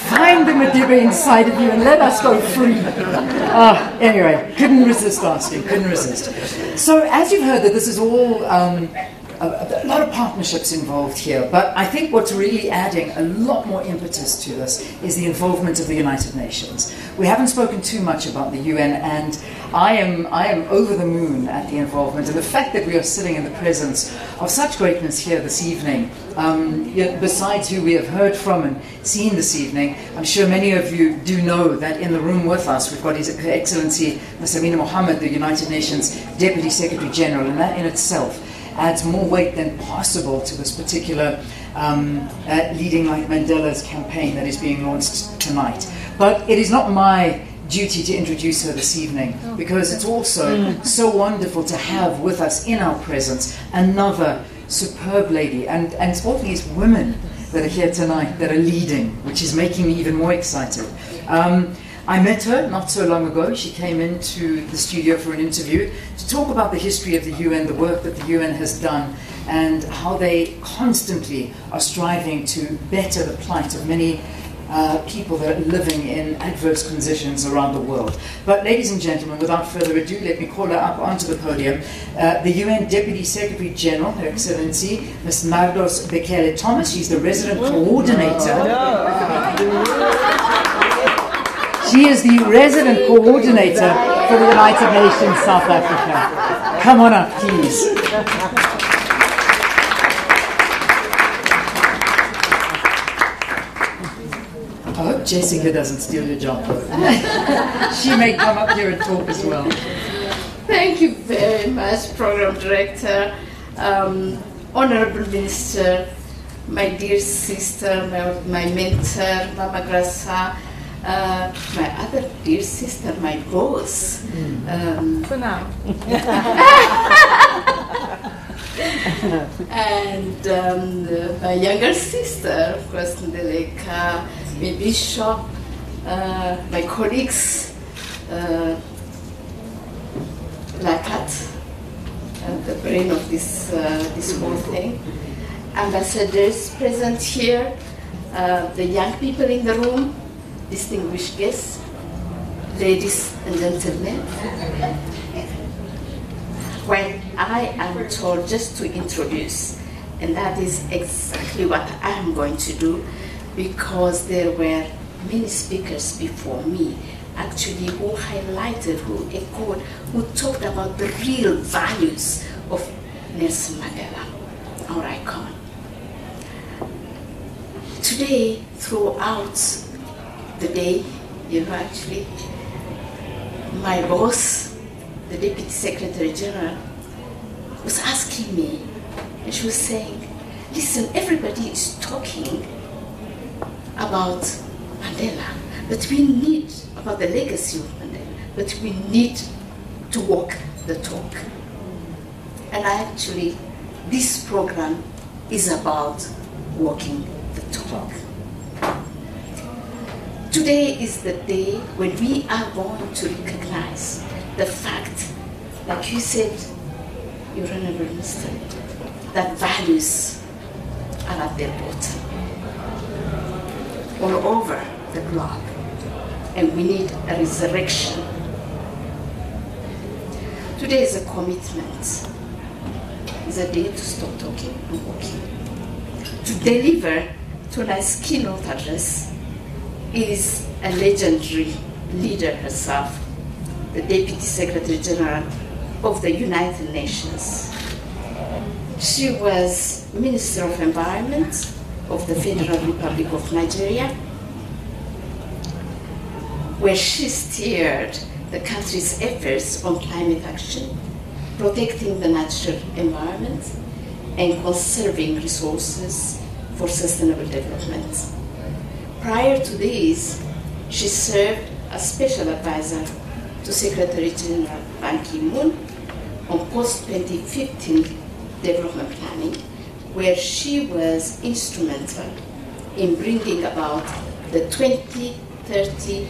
Find the Madiba inside of you and let us go free. Anyway, couldn't resist asking, couldn't resist. So as you've heard, that this is all a lot of partnerships involved here, but I think what's really adding a lot more impetus to this is the involvement of the United Nations. We haven't spoken too much about the UN, and I am over the moon at the involvement, and the fact that we are sitting in the presence of such greatness here this evening, besides who we have heard from and seen this evening. I'm sure many of you do know that in the room with us we've got His Excellency Ms. Amina Mohammed, the United Nations Deputy Secretary General, and that in itself adds more weight than possible to this particular Leading Like Mandela's campaign that is being launched tonight. But it is not my duty to introduce her this evening, because it's also so wonderful to have with us in our presence another superb lady, and importantly it's women that are here tonight that are leading, which is making me even more excited. I met her not so long ago. She came into the studio for an interview to talk about the history of the UN, the work that the UN has done, and how they constantly are striving to better the plight of many people that are living in adverse conditions around the world. But ladies and gentlemen, without further ado, let me call her up onto the podium. The UN Deputy Secretary General, Her Excellency, Ms. Mardos Bekele Thomas. She's the resident coordinator. She is the resident coordinator for the United Nations South Africa. Come on up, please. I hope Jessica doesn't steal your job. She may come up here and talk as well. Thank you very much, Program Director, Honorable Minister, my dear sister, my mentor, Mama Grasa, my other dear sister, my boss. For now. And my younger sister, of course, Mandela, my bishop, my colleagues, Lakat, the brain of this whole thing, ambassadors present here, the young people in the room, distinguished guests, ladies and gentlemen. Well, I am told just to introduce, and that is exactly what I am going to do, because there were many speakers before me, actually, who highlighted, who echoed, who talked about the real values of Nelson Mandela, our icon. Today, throughout the day, actually, my boss, the Deputy Secretary General, was asking me, and she was saying, listen, everybody is talking about Mandela, but we need, about the legacy of Mandela, but we need to walk the talk. And actually, this program is about walking the talk. Today is the day when we are going to recognize the fact, like you said, Your Honorable Minister, that values are at their bottom all over the globe, and we need a resurrection. Today is a commitment. It's a day to stop talking and walking. To deliver tonight's keynote address is a legendary leader herself, the Deputy Secretary General of the United Nations. She was Minister of Environment, of the Federal Republic of Nigeria, where she steered the country's efforts on climate action, protecting the natural environment, and conserving resources for sustainable development. Prior to this, she served as special advisor to Secretary General Ban Ki-moon on post-2015 development planning, where she was instrumental in bringing about the 2030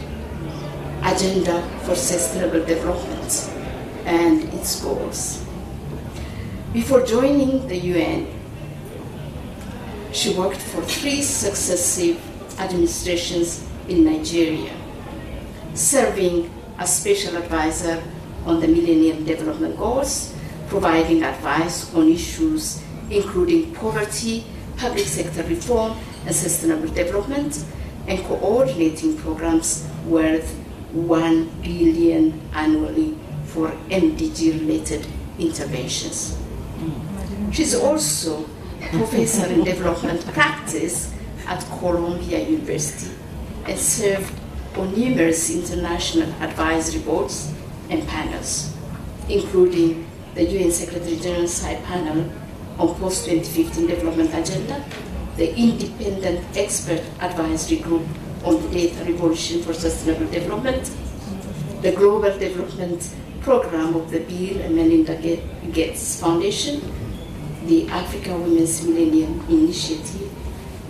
Agenda for Sustainable Development and its goals. Before joining the UN, she worked for 3 successive administrations in Nigeria, serving as special advisor on the Millennium Development Goals, providing advice on issues including poverty, public sector reform, and sustainable development, and coordinating programs worth $1 billion annually for MDG-related interventions. She's also professor in development practice at Columbia University and served on numerous international advisory boards and panels, including the UN Secretary General Side Panel on Post-2015 Development Agenda, the Independent Expert Advisory Group on the Data Revolution for Sustainable Development, the Global Development Program of the Bill and Melinda Gates Foundation, the Africa Women's Millennium Initiative,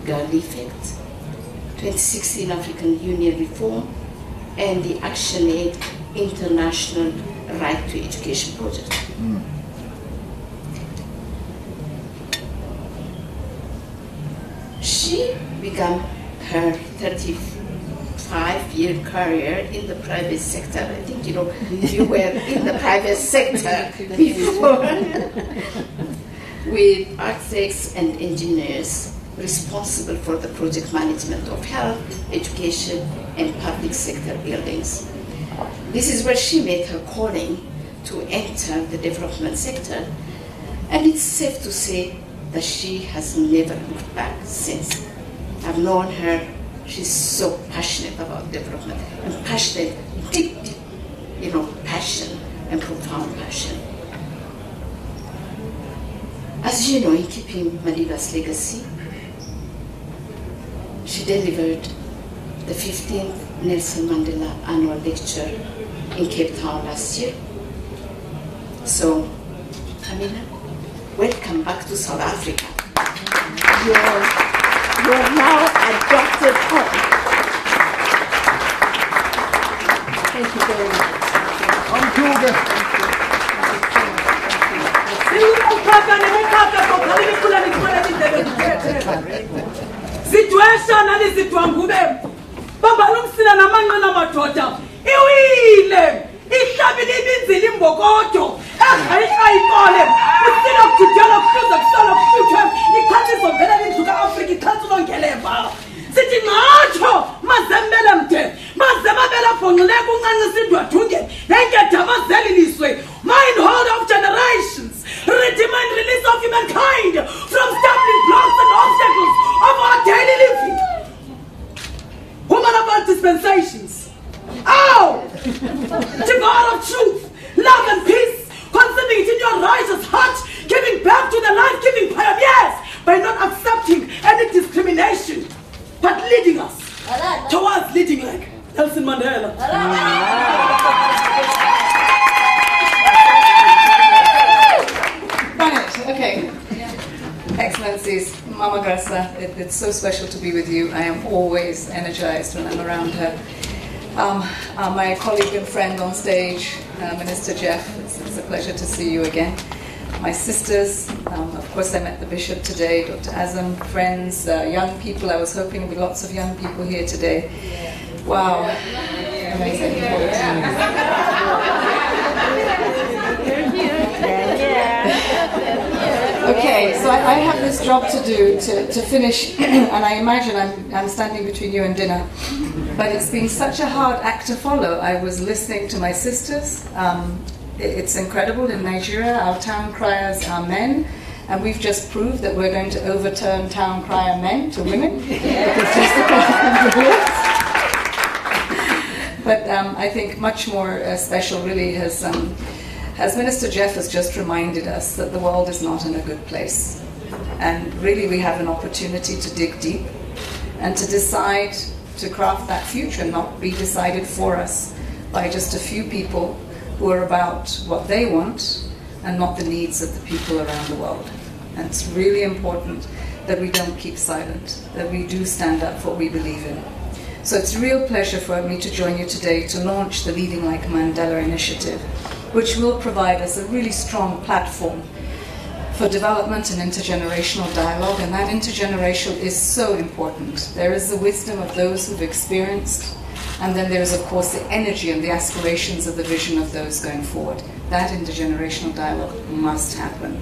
Girl Effect, 2016 African Union Reform, and the ActionAid International Right to Education Project. She began her 35-year career in the private sector. I think you were in the private sector before, with architects and engineers responsible for the project management of health, education, and public sector buildings. This is where she made her calling to enter the development sector, and it's safe to say that she has never looked back since. I've known her, she's so passionate about development, and passionate, deep, passion and profound passion. As you know, in keeping Madiba's legacy, she delivered the 15th Nelson Mandela Annual Lecture in Cape Town last year. So, Tamina, welcome back to South Africa. You're now adopted home. Thank you very much. Situation and zitwangube baba lumsila namanqina madoda iwile ihlabile ibinzile imbokodo ayikole usila kujala kufuza kusala kufuthwe ikhathi zovela indlu kaAfrika ikhathi longeleva sithi ngatsho mazembele mde mazemabela bhongile kunqanqisa indwadunge nenketha mazeliliswe mind hold of generations redeem and release of humankind from stumbling blocks and obstacles of our daily living. Woman about dispensations. Oh! To God of truth, love and peace, conceiving it in your righteous heart, giving back to the life-giving pioneers by not accepting any discrimination, but leading us towards leading like Nelson Mandela. Okay. Excellencies, Mama Grasa, it's so special to be with you. I am always energized when I'm around her. My colleague and friend on stage, Minister Jeff, it's a pleasure to see you again. My sisters, of course I met the Bishop today, Dr. Azam, friends, young people. I was hoping there'd be lots of young people here today. Wow. Amazing. Okay, so I have this job to do to finish, and I imagine I'm standing between you and dinner. But it's been such a hard act to follow. I was listening to my sisters. It's incredible in Nigeria. Our town criers are men. And we've just proved that we're going to overturn town crier men to women. But I think much more special really has Minister Jeff has just reminded us that the world is not in a good place. And really we have an opportunity to dig deep and to decide to craft that future, not be decided for us by just a few people who are about what they want and not the needs of the people around the world. And it's really important that we don't keep silent, that we do stand up for what we believe in. So it's a real pleasure for me to join you today to launch the Leading Like Mandela initiative, which will provide us a really strong platform for development and intergenerational dialogue, and that intergenerational is so important. There is the wisdom of those who've experienced, and then there is, of course, the energy and the aspirations of the vision of those going forward. That intergenerational dialogue must happen.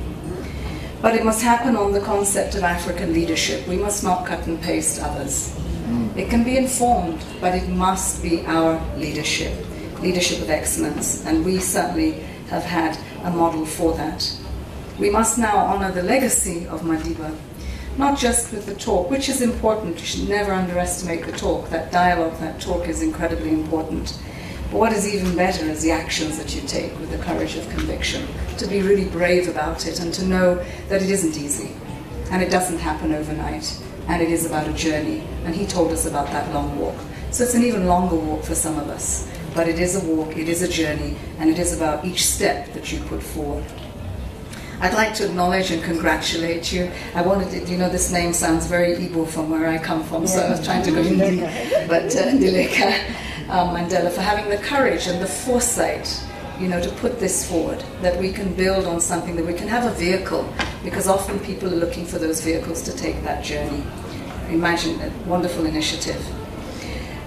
But it must happen on the concept of African leadership. We must not cut and paste others. It can be informed, but it must be our leadership, leadership of excellence, and we certainly have had a model for that. We must now honor the legacy of Madiba, not just with the talk, which is important. You should never underestimate the talk. That dialogue, that talk is incredibly important. But what is even better is the actions that you take with the courage of conviction, to be really brave about it and to know that it isn't easy and it doesn't happen overnight, and it is about a journey, and he told us about that long walk. So it's an even longer walk for some of us, but it is a walk, it is a journey, and it is about each step that you put forward. I'd like to acknowledge and congratulate you. I wanted to, you know, this name sounds very Igbo from where I come from, so I was trying to go Hindi, but Ndileka Mandela, for having the courage and the foresight, you know, to put this forward, that we can build on something, that we can have a vehicle, because often people are looking for those vehicles to take that journey. Imagine a wonderful initiative.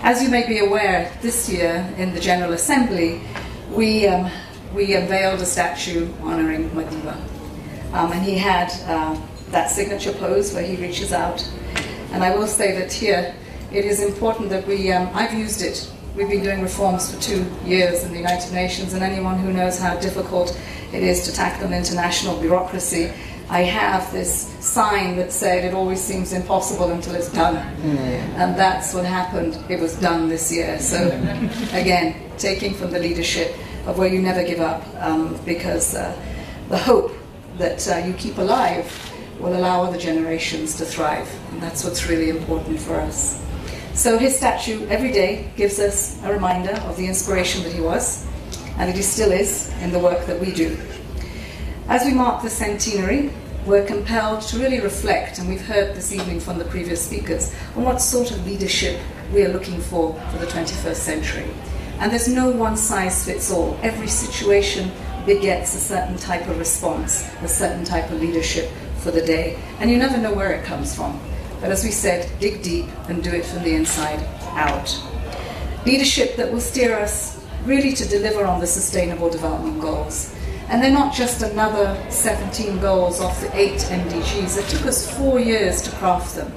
As you may be aware, this year in the General Assembly, we unveiled a statue honoring Madiba. And he had that signature pose where he reaches out. And I will say that here, it is important that I've used it. We've been doing reforms for 2 years in the United Nations, and anyone who knows how difficult it is to tackle international bureaucracy, I have this sign that said it always seems impossible until it's done. And that's what happened. It was done this year. So again, taking from the leadership of where you never give up, because the hope that you keep alive will allow other generations to thrive. And that's what's really important for us. So his statue every day gives us a reminder of the inspiration that he was, and that he still is in the work that we do. As we mark the centenary, we're compelled to really reflect, and we've heard this evening from the previous speakers, on what sort of leadership we are looking for the 21st century. And there's no one size fits all. Every situation begets a certain type of response, a certain type of leadership for the day. And you never know where it comes from. But as we said, dig deep and do it from the inside out. Leadership that will steer us really to deliver on the Sustainable Development Goals. And they're not just another 17 goals off the 8 MDGs. It took us 4 years to craft them.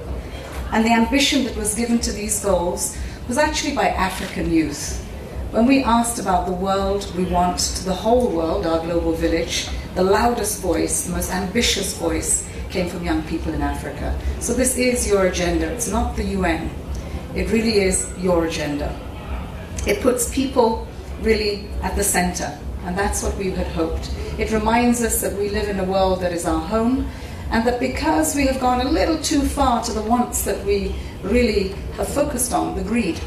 And the ambition that was given to these goals was actually by African youth. When we asked about the world we want to the whole world, our global village, the loudest voice, the most ambitious voice came from young people in Africa. So this is your agenda. It's not the UN. It really is your agenda. It puts people really at the center, and that's what we had hoped. It reminds us that we live in a world that is our home, and that because we have gone a little too far to the wants that we really have focused on, the greed.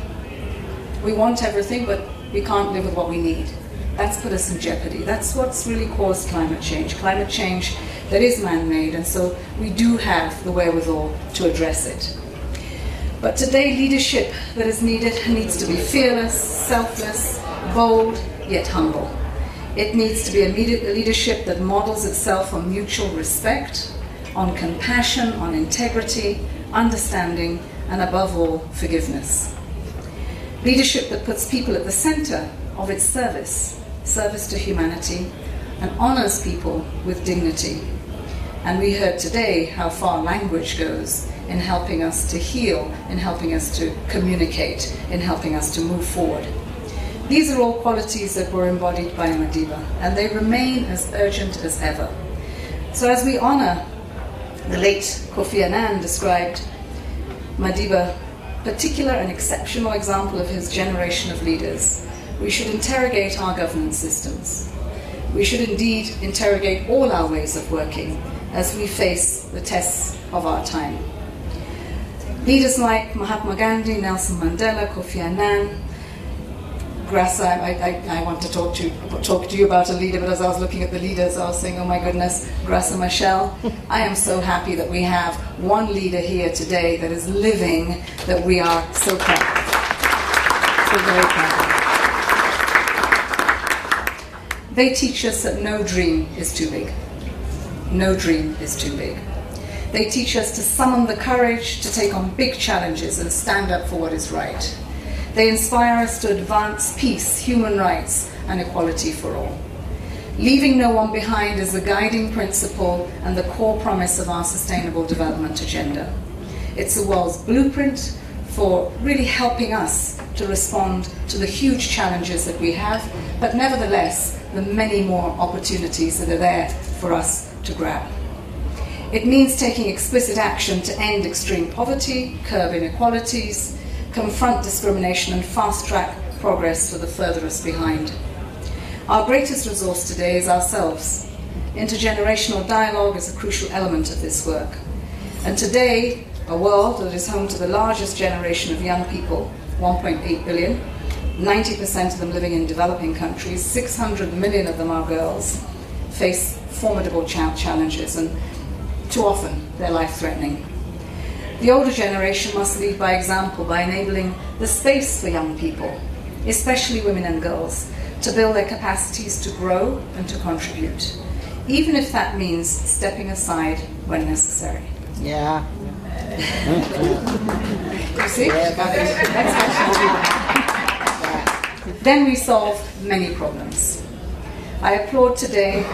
We want everything, but we can't live with what we need. That's put us in jeopardy. That's what's really caused climate change that is man-made, and so we do have the wherewithal to address it. But today, leadership that is needed needs to be fearless, selfless, bold, yet humble. It needs to be a leadership that models itself on mutual respect, on compassion, on integrity, understanding, and above all, forgiveness. Leadership that puts people at the center of its service to humanity, and honors people with dignity. And we heard today how far language goes in helping us to heal, in helping us to communicate, in helping us to move forward. These are all qualities that were embodied by Madiba, and they remain as urgent as ever. So as we honor the late Kofi Annan described Madiba, particular and exceptional example of his generation of leaders, we should interrogate our governance systems. We should indeed interrogate all our ways of working as we face the tests of our time. Leaders like Mahatma Gandhi, Nelson Mandela, Kofi Annan, Grassa, I want to talk to you about a leader, but as I was looking at the leaders, I was saying, oh my goodness, Grassa Machel. I am so happy that we have one leader here today that is living, that we are so proud of. So very proud. They teach us that no dream is too big. No dream is too big. They teach us to summon the courage to take on big challenges and stand up for what is right. They inspire us to advance peace, human rights, and equality for all. Leaving no one behind is the guiding principle and the core promise of our Sustainable Development Agenda. It's the world's blueprint for really helping us to respond to the huge challenges that we have, but nevertheless, the many more opportunities that are there for us to grab. It means taking explicit action to end extreme poverty, curb inequalities, confront discrimination, and fast-track progress for the furthest behind. Our greatest resource today is ourselves. Intergenerational dialogue is a crucial element of this work. And today, a world that is home to the largest generation of young people, 1.8 billion, 90% of them living in developing countries, 600 million of them are girls, face formidable challenges, and too often they're life-threatening. The older generation must lead by example by enabling the space for young people, especially women and girls, to build their capacities to grow and to contribute, even if that means stepping aside when necessary. Yeah. You see? Then we solve many problems. I applaud today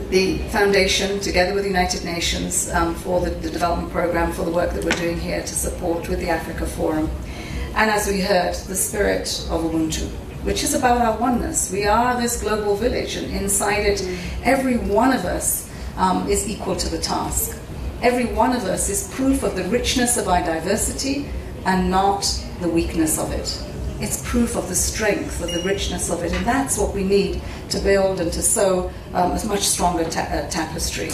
the Foundation, together with the United Nations, for the development program, for the work that we're doing here to support with the Africa Forum. And as we heard, the spirit of Ubuntu, which is about our oneness. We are this global village, and inside it, every one of us is equal to the task. Every one of us is proof of the richness of our diversity and not the weakness of it. It's proof of the strength, of the richness of it, and that's what we need to build and to sew a much stronger tapestry.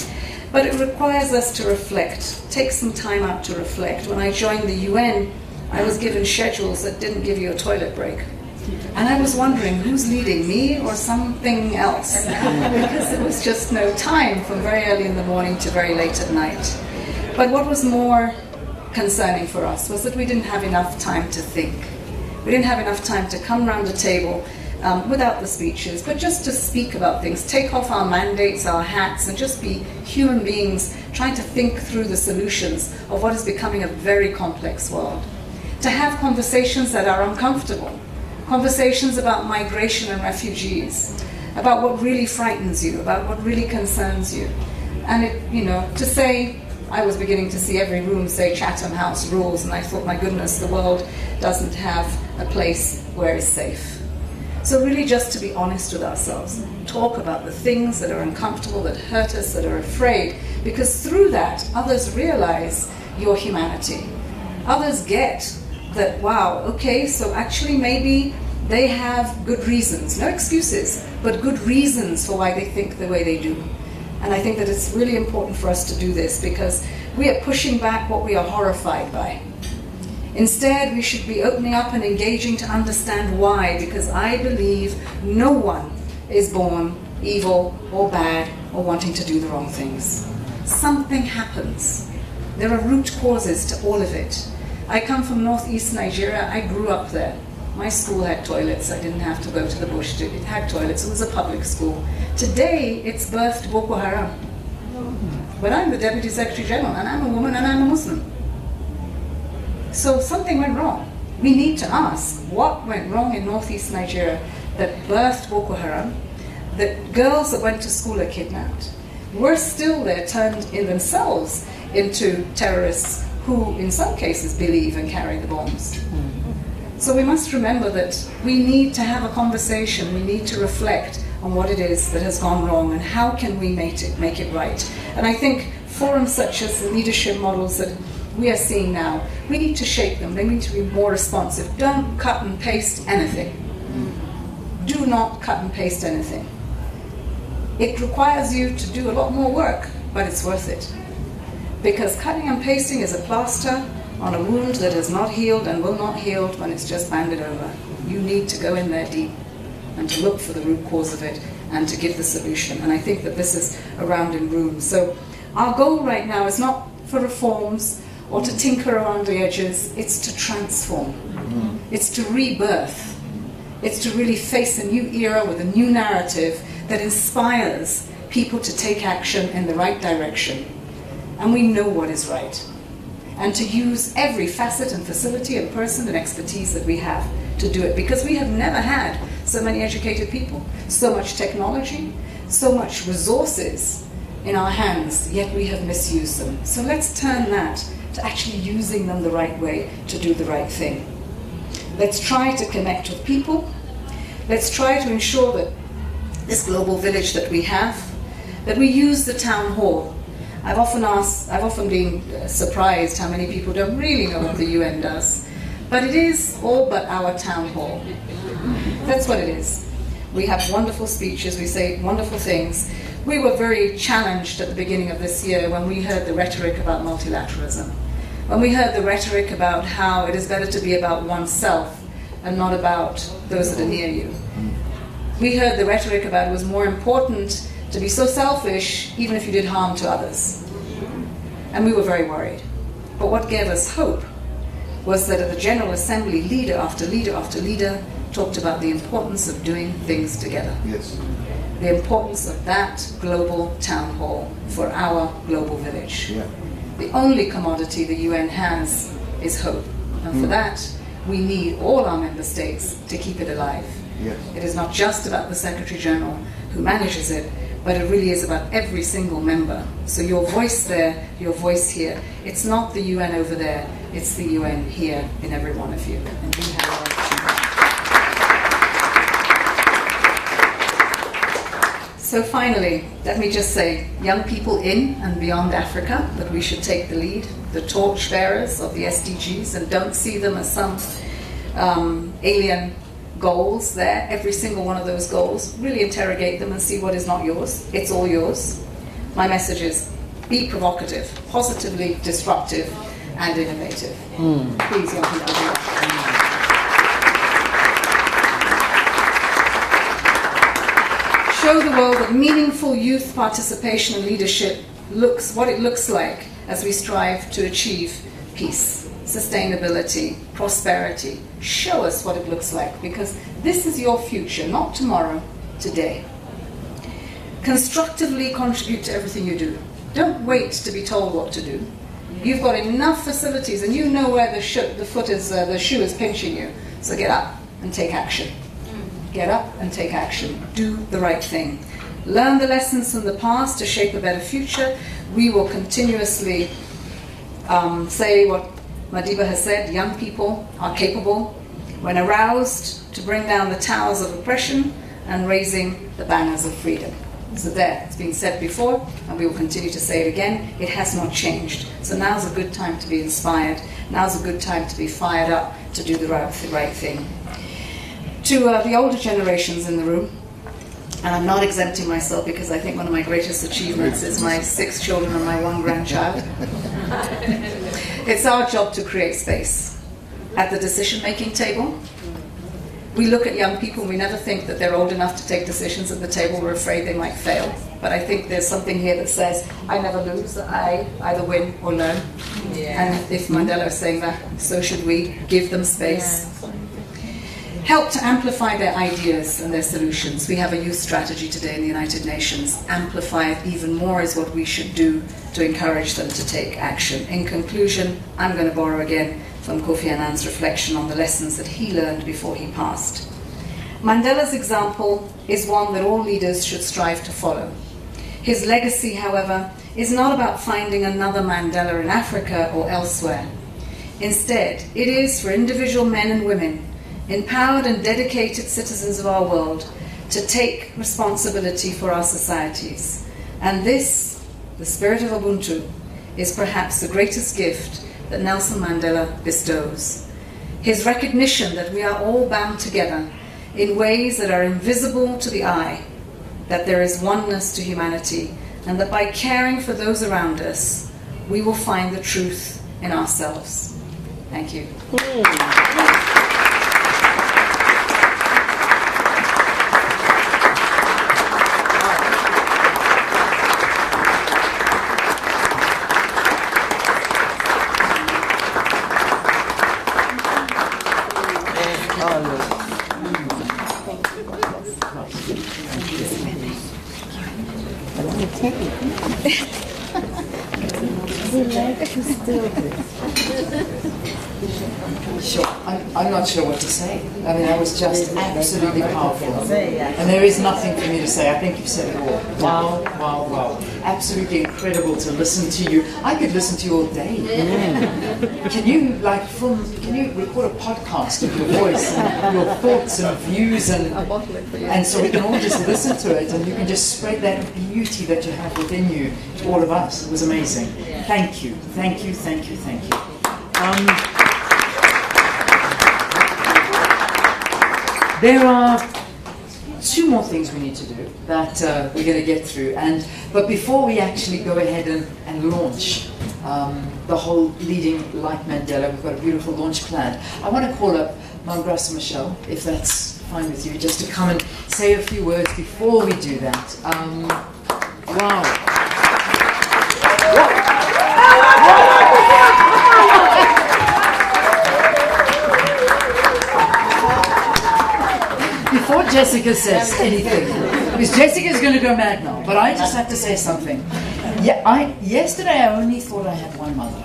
But it requires us to reflect, take some time out to reflect. When I joined the UN, I was given schedules that didn't give you a toilet break. And I was wondering, who's leading, me or something else? Because there was just no time from very early in the morning to very late at night. But what was more concerning for us was that we didn't have enough time to think. We didn't have enough time to come around the table without the speeches, but just to speak about things, take off our mandates, our hats, and just be human beings trying to think through the solutions of what is becoming a very complex world. To have conversations that are uncomfortable, conversations about migration and refugees, about what really frightens you, about what really concerns you. And to say, I was beginning to see every room say Chatham House rules, and I thought, my goodness, the world doesn't have a place where it's safe. So really just to be honest with ourselves, talk about the things that are uncomfortable, that hurt us, that are afraid, because through that, others realize your humanity. Others get that, wow, okay, so actually maybe they have good reasons, no excuses, but good reasons for why they think the way they do. And I think that it's really important for us to do this because we are pushing back what we are horrified by. Instead, we should be opening up and engaging to understand why, because I believe no one is born evil or bad or wanting to do the wrong things. Something happens. There are root causes to all of it. I come from northeast Nigeria. I grew up there. My school had toilets. I didn't have to go to the bush. It had toilets. It was a public school. Today, it's birthed Boko Haram. But I'm the Deputy Secretary General, and I'm a woman, and I'm a Muslim. So something went wrong. We need to ask what went wrong in northeast Nigeria that birthed Boko Haram, that girls that went to school are kidnapped. Worse still, they're turned in themselves into terrorists who, in some cases, believe and carry the bombs. So we must remember that we need to have a conversation, we need to reflect on what it is that has gone wrong and how can we make it right. And I think forums such as the leadership models that we are seeing now, we need to shape them. They need to be more responsive. Don't cut and paste anything. Do not cut and paste anything. It requires you to do a lot more work, but it's worth it. Because cutting and pasting is a plaster on a wound that has not healed and will not heal when it's just banded over. You need to go in there deep and to look for the root cause of it and to give the solution. And I think that this is around in rooms. So our goal right now is not for reforms or to tinker around the edges. It's to transform. It's to rebirth. It's to really face a new era with a new narrative that inspires people to take action in the right direction. And we know what is right. And to use every facet and facility and person and expertise that we have to do it. Because we have never had so many educated people, so much technology, so much resources in our hands, yet we have misused them. So let's turn that to actually using them the right way to do the right thing. Let's try to connect with people. Let's try to ensure that this global village that we have, that we use the town hall. I've often been surprised how many people don't really know what the UN does. But it is all but our town hall. That's what it is. We have wonderful speeches, we say wonderful things. We were very challenged at the beginning of this year when we heard the rhetoric about multilateralism. When we heard the rhetoric about how it is better to be about oneself and not about those that are near you. We heard the rhetoric about it was more important to be so selfish even if you did harm to others. And we were very worried. But what gave us hope was that at the General Assembly, leader after leader after leader talked about the importance of doing things together. Yes. The importance of that global town hall for our global village. Yeah. The only commodity the UN has is hope. And for that, we need all our member states to keep it alive. Yes. It is not just about the Secretary General who manages it, but it really is about every single member. So your voice there, your voice here. It's not the UN over there, it's the UN here in every one of you. And you have a right to do. So finally, let me just say, young people in and beyond Africa, that we should take the lead, the torch bearers of the SDGs, and don't see them as some alien goals there, every single one of those goals. Really interrogate them and see what is not yours. It's all yours. My message is, be provocative, positively disruptive, and innovative. Please, young people, do that. Show the world that meaningful youth participation and leadership looks what it looks like as we strive to achieve peace, sustainability, prosperity. Show us what it looks like, because this is your future, not tomorrow, today. Constructively contribute to everything you do. Don't wait to be told what to do. You've got enough facilities and you know where the shoe is pinching you. So get up and take action. Get up and take action. Do the right thing. Learn the lessons from the past to shape a better future. We will continuously say what Madiba has said, young people are capable when aroused to bring down the towers of oppression and raising the banners of freedom. So there, it's been said before, and we will continue to say it again, it has not changed. So now's a good time to be inspired, now's a good time to be fired up to do the right thing. To the older generations in the room, and I'm not exempting myself because I think one of my greatest achievements is my 6 children and my 1 grandchild. It's our job to create space. At the decision-making table, we look at young people and we never think that they're old enough to take decisions at the table. We're afraid they might fail. But I think there's something here that says, I never lose, I either win or learn. Yeah. And if Mandela is saying that, so should we. Give them space. Yeah. Help to amplify their ideas and their solutions. We have a youth strategy today in the United Nations. Amplify it even more is what we should do to encourage them to take action. In conclusion, I'm going to borrow again from Kofi Annan's reflection on the lessons that he learned before he passed. Mandela's example is one that all leaders should strive to follow. His legacy, however, is not about finding another Mandela in Africa or elsewhere. Instead, it is for individual men and women, empowered and dedicated citizens of our world, to take responsibility for our societies. And this, the spirit of Ubuntu, is perhaps the greatest gift that Nelson Mandela bestows. His recognition that we are all bound together in ways that are invisible to the eye, that there is oneness to humanity, and that by caring for those around us, we will find the truth in ourselves. Thank you. Sure. I'm not sure what to say. I mean, that was just absolutely powerful. And there is nothing for me to say. I think you've said it all. Wow, wow, wow. Absolutely incredible to listen to you. I could listen to you all day. Can you, can you record a podcast of your voice and your thoughts and views and so we can all just listen to it and you can just spread that beauty that you have within you to all of us. It was amazing. Thank you, thank you, thank you, thank you. There are two more things we need to do that we're going to get through. But before we actually go ahead and launch the whole Leading Like Mandela, we've got a beautiful launch planned. I want to call up Mangrasa Michelle, if that's fine with you, just to come and say a few words before we do that. Wow. Before Jessica says anything, because Jessica's going to go mad now, but I just have to say something. Yeah, yesterday I only thought I had one mother,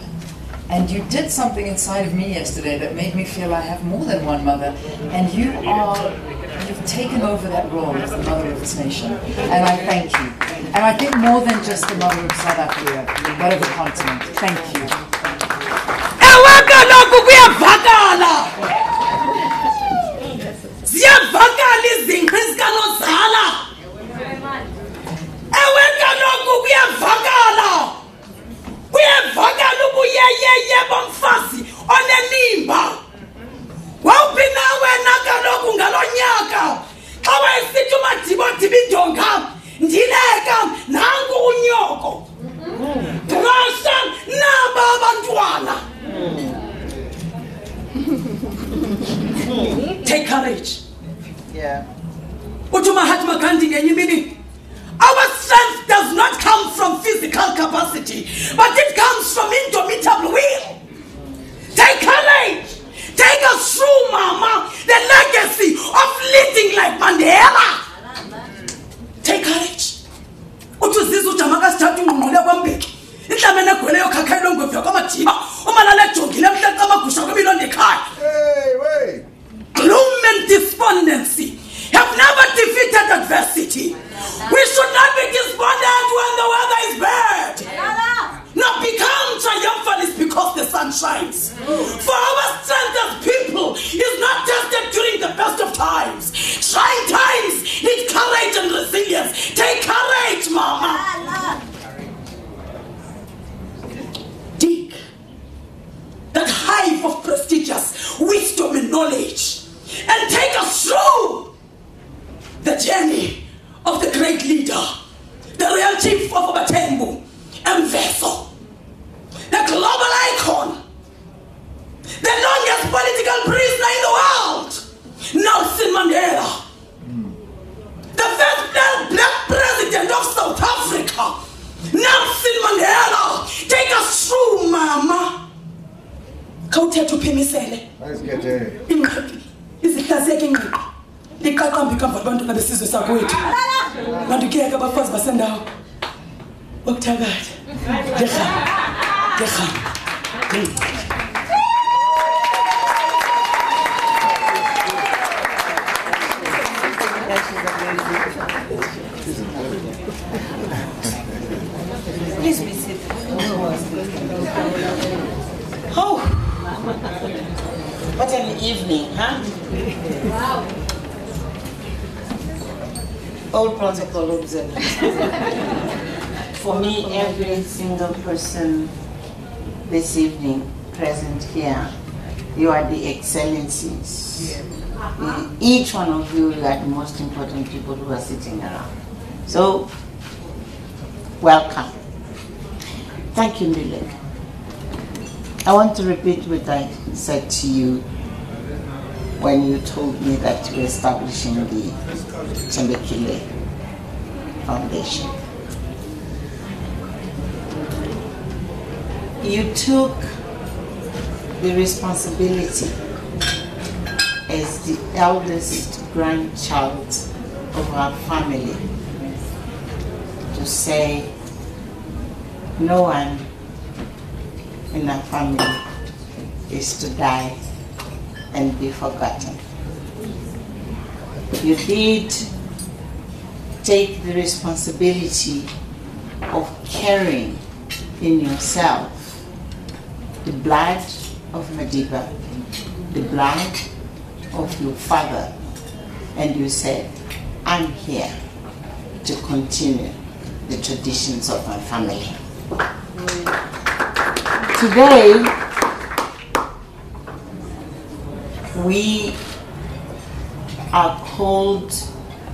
and you did something inside of me yesterday that made me feel I have more than one mother, and you've taken over that role as the mother of this nation, and I thank you. And I think more than just the mother of South Africa, but of the continent. Thank you. Ziyavakala izinto ezikanozala. Ewe kaloku kuyavakala. Kuyavakala ubuyeyeye bomfazi onenimba. Wawuphi na wena kaloku ngaloo nyaka. Xa wayesithi uMadibodiba indonga ndileka nangu unyoko. Grasha naba abantwana. Take courage. Yeah. Mahatma Gandhi ngenye imini. Our strength does not come from physical capacity, but it comes from indomitable will. Take courage. Take us through, Mama, the legacy of leading like Mandela. Take courage. Utuzizwa ujamaka sithatha ungqongqole kwambeki. Inhlamene egweleyo khakhayo ngomvya kwaMadiba. Umalala ejongile emhleqa amagusha kwimilondo ekhaya. Hey, wait. Gloom and despondency have never defeated adversity. We should not be despondent when the weather is bad. Not become triumphant because the sun shines. For our strength as people is not tested during the best of times. Trying times need courage and resilience. Take courage, Mama. Dig that hive of prestigious wisdom and knowledge and take us through the journey of the great leader, the real chief of Abatembu, Mveso, the global icon, the longest political prisoner in the world, Nelson Mandela, the first black president of South Africa, Nelson Mandela. Take us through, Mama. Let's get there. Izihlazeke ingqiqo liqaqamba ikamva labantwana besizwe sakwethu bantu kuyeka abafazi basendawo bokuthakatha ngehama. Please be seated. Oh, what an evening, huh? wow. All protocol observers. For me, every single person this evening present here, you are the excellencies. Each one of you are the most important people who are sitting around. So, welcome. Thank you, Milek. I want to repeat what I said to you when you told me that you were establishing the Tembekile Foundation. You took the responsibility as the eldest grandchild of our family to say no one in our family is to die and be forgotten. You did take the responsibility of carrying in yourself the blood of Madiba, the blood of your father, and you said, I'm here to continue the traditions of my family. Today, we are called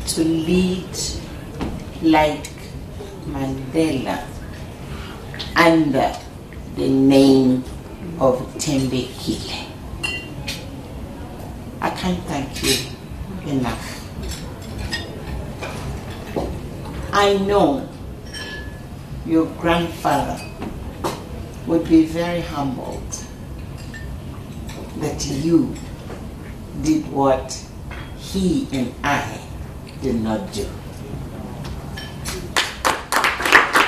to lead like Mandela under the name of Tembekile. I can't thank you enough. I know your grandfather would be very humbled that you did what he and I did not do.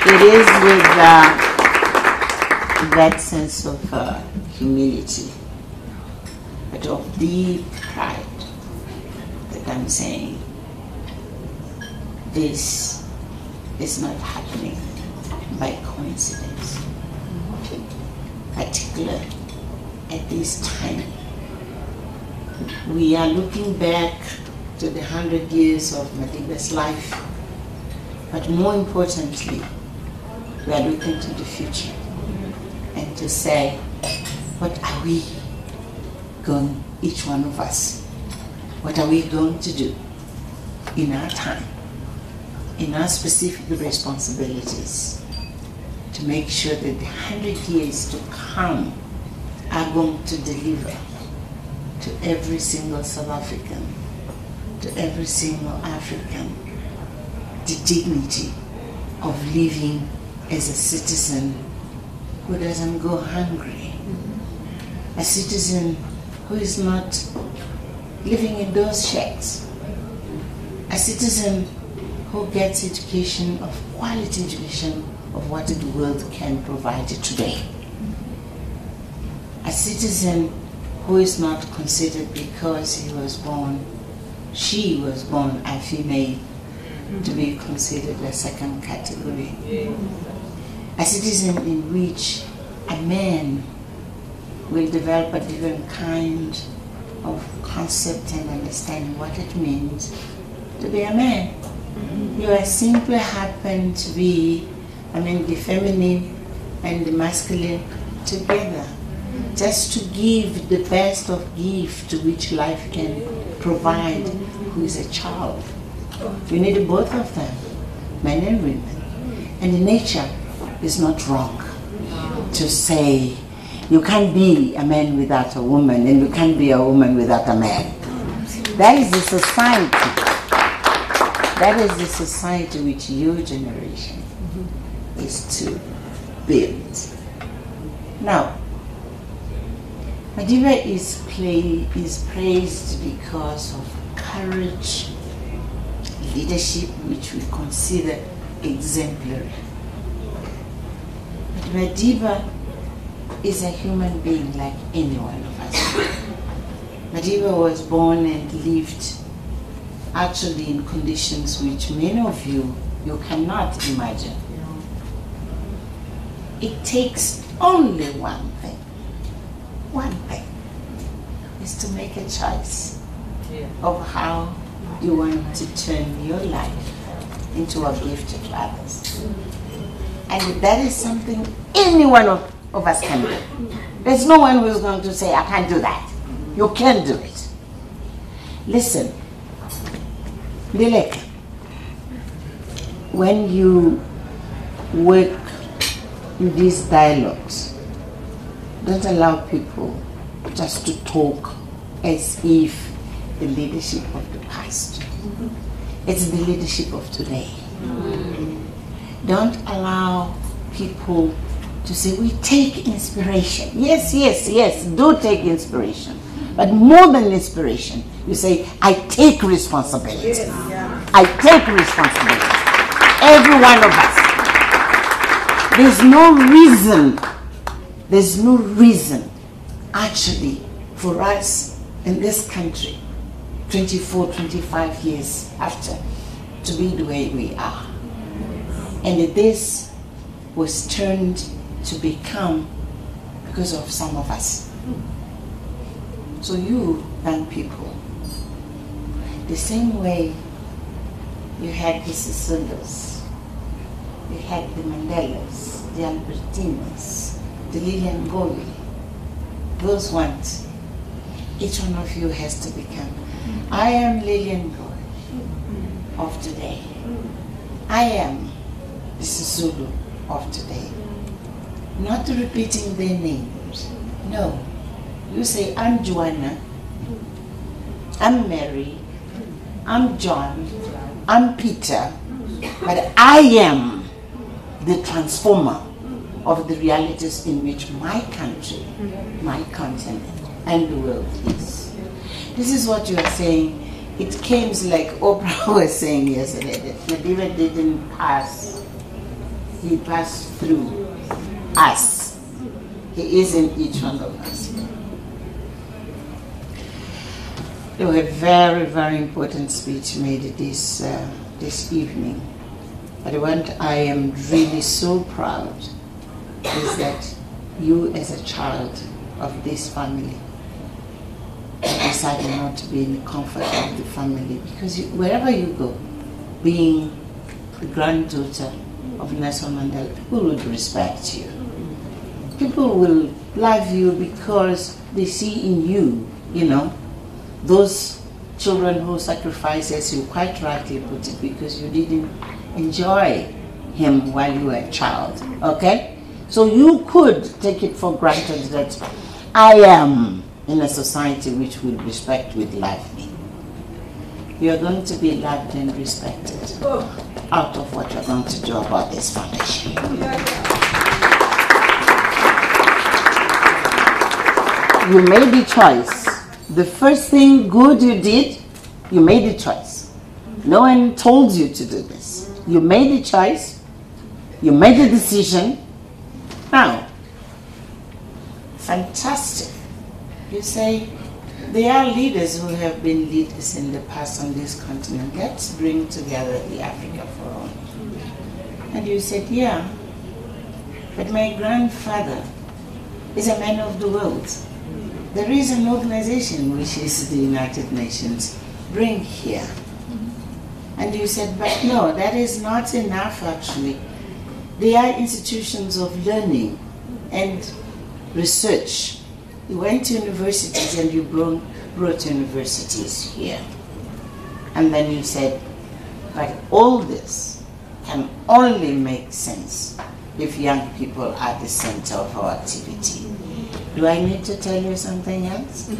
It is with that sense of humility, but of deep pride, that I'm saying this is not happening by coincidence. Particularly at this time, we are looking back to the 100 years of Madiba's life, but more importantly, we are looking to the future and to say, what are we going, each one of us, what are we going to do in our time, in our specific responsibilities, to make sure that the 100 years to come are going to deliver to every single South African, to every single African, the dignity of living as a citizen who doesn't go hungry, a citizen who is not living in those shacks, a citizen who gets education, of quality education, of what the world can provide today. A citizen who is not considered because he was born, she was born a female, to be considered a second category. A citizen in which a man will develop a different kind of concept and understanding what it means to be a man. You are simply happen to be, the feminine and the masculine together, just to give the best of gift to which life can provide, who is a child. You need both of them, men and women. And in nature, it's not wrong to say you can't be a man without a woman and you can't be a woman without a man. That is the society. That is the society which your generation is to build. Now, Madiba is praised because of courage, leadership, which we consider exemplary. But Madiba is a human being like any one of us. Madiba was born and lived actually in conditions which many of you cannot imagine. It takes only one thing, is to make a choice of how you want to turn your life into a gift to others. And that is something any one of us can do. There's no one who's going to say, I can't do that. You can do it. Listen, Dilek, when you work in these dialogues, don't allow people just to talk as if the leadership of the past. It's the leadership of today. Don't allow people to say, we take inspiration. Yes, yes, yes, do take inspiration. But more than inspiration, you say, I take responsibility. Yes. Yeah. I take responsibility. Every one of us. There's no reason actually for us in this country 24, 25 years after to be the way we are. And this was turned to become because of some of us. So you young people, the same way you had the Sisulos, you had the Mandelas, the Albertinas, the Lilian Ngoyi, those ones, each one of you has to become. I am Lilian Ngoyi of today. I am the Sisulu of today. Not repeating their names. No. You say, I'm Joanna, I'm Mary, I'm John, I'm Peter, but I am the transformer of the realities in which my country, my continent, and the world is. This is what you are saying. It came like Oprah was saying yesterday, that Mandela didn't pass, he passed through us. He is in each one of us. There were a very, very important speech made this evening. But what I am really so proud is that you, as a child of this family, decided not to be in the comfort of the family, because wherever you go, being the granddaughter of Nelson Mandela, people would respect you. People will love you because they see in you, you know, those children who sacrifice, as you quite rightly put it, because you didn't enjoy him while you were a child, okay? So you could take it for granted that I am in a society which will respect, will love me. You're going to be loved and respected out of what you're going to do about this foundation. You made the choice. The first thing good you did, you made a choice. No one told you to do this. You made a choice. You made a decision. Now, fantastic. You say, there are leaders who have been leaders in the past on this continent. Let's bring together the Africa Forum. And you said, yeah, but my grandfather is a man of the world. There is an organization which is the United Nations. Bring here. And you said, but no, that is not enough actually. They are institutions of learning and research. You went to universities and you brought universities here. And then you said, but all this can only make sense if young people are the center of our activity. Do I need to tell you something else?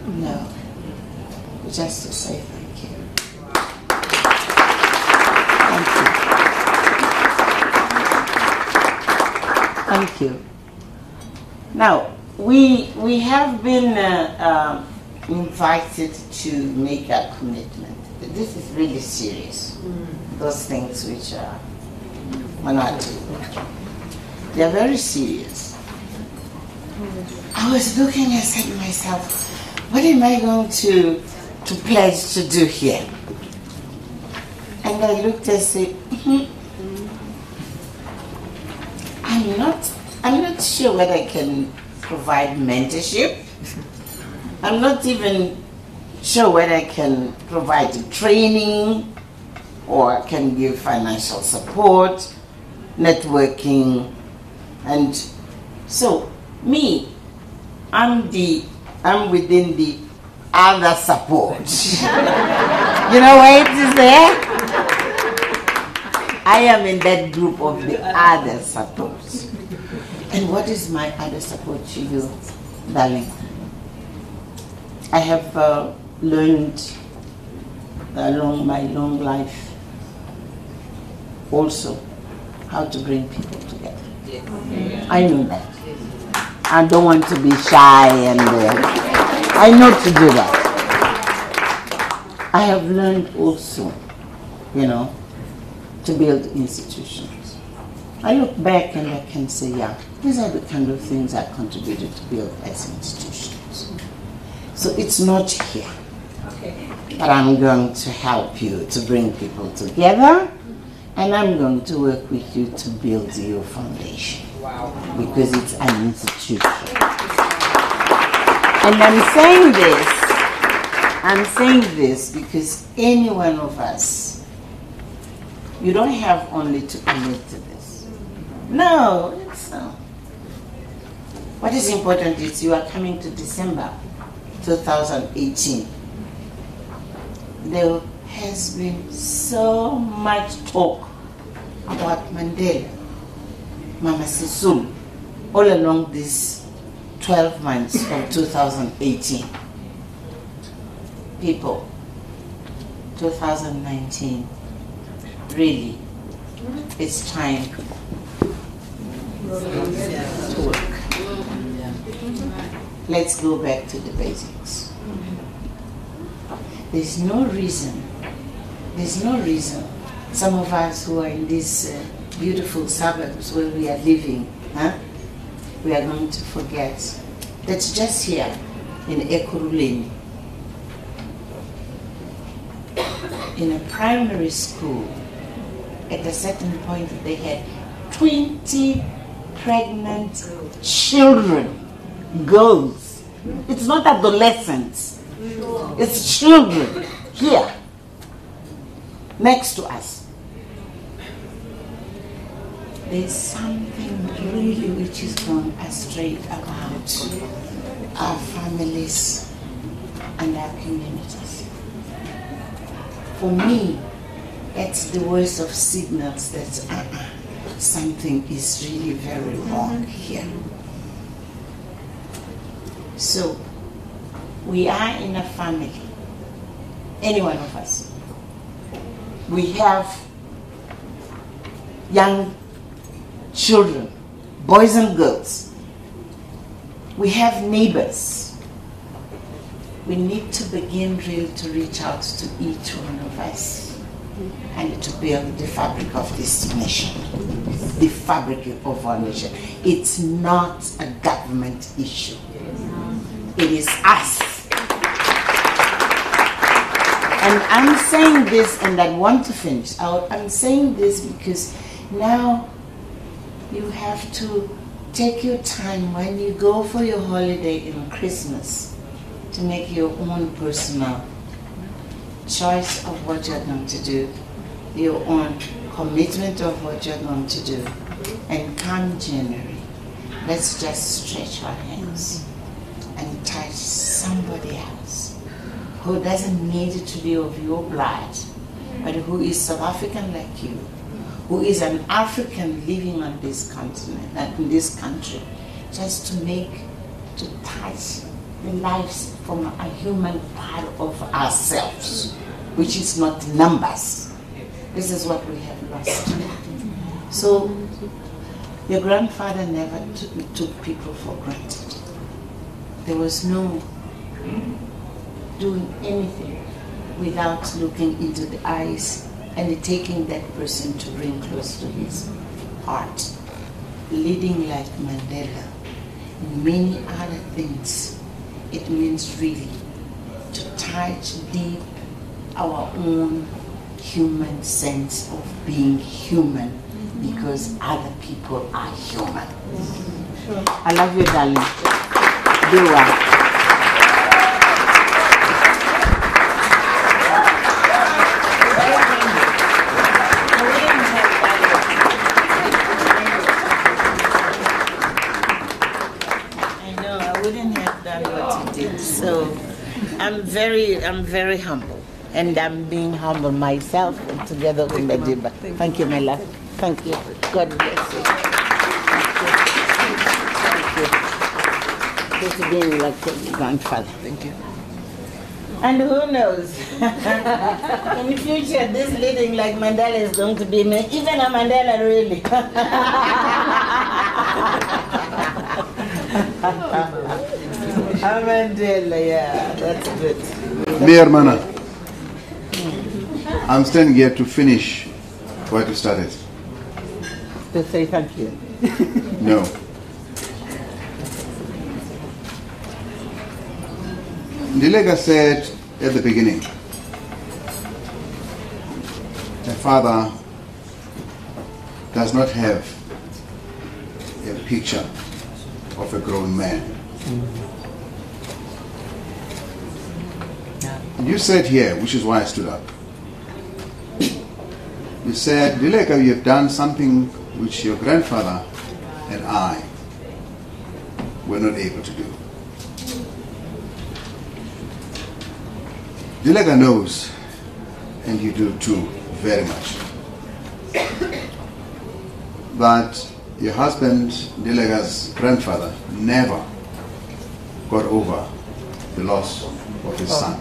No. Just to say thank you. Thank you. Now, we have been invited to make a commitment. This is really serious. Those things which are they are very serious. I was looking and said to myself, what am I going to pledge to do here? And I looked and said, I'm not sure whether I can provide mentorship. I'm not even sure whether I can provide training. or can give financial support, networking, and so me, I'm within the other support. You know why it is there? I am in that group of the other support. And what is my other support to you, darling? I have learned along my long life also how to bring people together. I know that. I don't want to be shy, and I know to do that. I have learned also, you know, to build institutions. I look back and I can say, yeah, these are the kind of things I contributed to build as institutions. So it's not here. But I'm going to help you to bring people together, and I'm going to work with you to build your foundation. Wow. Because it's an institution. And I'm saying this because any one of us, you don't have only to commit to this. No, it's not. What is important is you are coming to December 2018. There has been so much talk about Mandela, Mama Sisulu, all along these 12 months of 2018. People, 2019, really, it's time to work. Let's go back to the basics. There's no reason, some of us who are in these beautiful suburbs where we are living, we are going to forget that just here in Ekurhuleni, in a primary school, at a certain point they had 20 pregnant children, girls. It's not adolescents. It's children here, next to us. There's something really which is gone astray about our families and our communities. For me, it's the worst of signals that something is really very wrong here. So, we are in a family, any one of us. We have young children, boys and girls. We have neighbors. We need to begin really to reach out to each one of us and to build the fabric of this nation, the fabric of our nation. It's not a government issue. It is us. And I'm saying this, and I want to finish. I'm saying this because now you have to take your time when you go for your holiday in Christmas to make your own personal choice of what you're going to do, your own commitment of what you're going to do. And come January, let's just stretch our hands and touch somebody else who doesn't need to be of your blood, but who is South African like you, who is an African living on this continent, in this country, just to touch the lives from a human part of ourselves, which is not numbers. This is what we have lost. So, your grandfather never took people for granted. There was no doing anything without looking into the eyes and taking that person to bring close to his heart. Leading like Mandela and many other things, it means really to touch deep our own human sense of being human, because other people are human. Sure. I love you, darling. Do well. I'm very humble, and I'm being humble myself together with Madiba. Thank you, my love. Thank you. God bless you. Thank you. Just being like a grandfather. Thank you. And who knows? In the future, this leading like Mandela is going to be me. Even a Mandela, really. A Mandela, yeah, that's good. Mayor Mana, I'm standing here to finish what you started. To say thank you. No. Ndilega said at the beginning, the father does not have a picture of a grown man. And you said here, which is why I stood up, you said, Ndilega, you have done something which your grandfather and I were not able to do. Ndilega knows, and you do too, very much, that your husband, Ndilega's grandfather, never got over the loss of his son.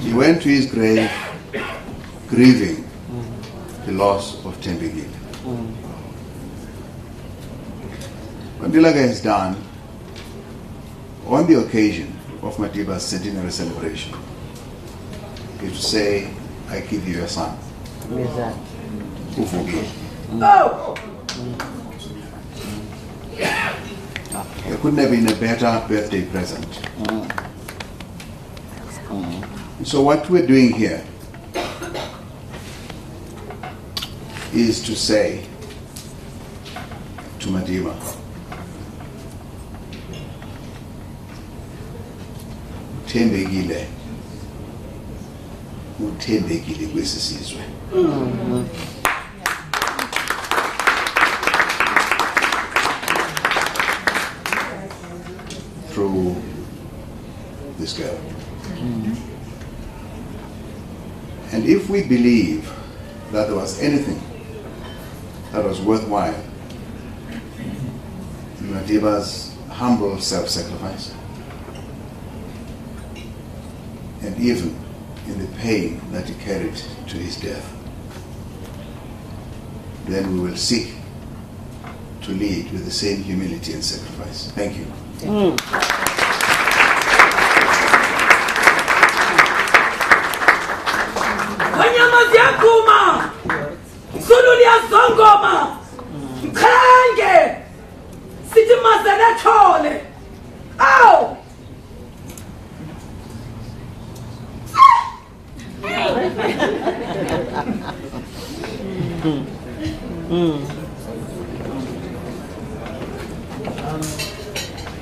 He went to his grave grieving the loss of Tembegile. What Ndilega has done on the occasion of Madiba's centenary celebration is to say, I give you a son. Who forgive. Oh! There couldn't have been a better birthday present. So what we're doing here is to say to Madiba, uthembekile kwesi sizwe. Through this girl. And if we believe that there was anything that was worthwhile in Madiba's humble self-sacrifice, and even in the pain that he carried to his death, then we will seek to lead with the same humility and sacrifice. Thank you. Wanyama ziyakuma, Zulu liyazongoma, mkhange, sithi mazela thole. Aw!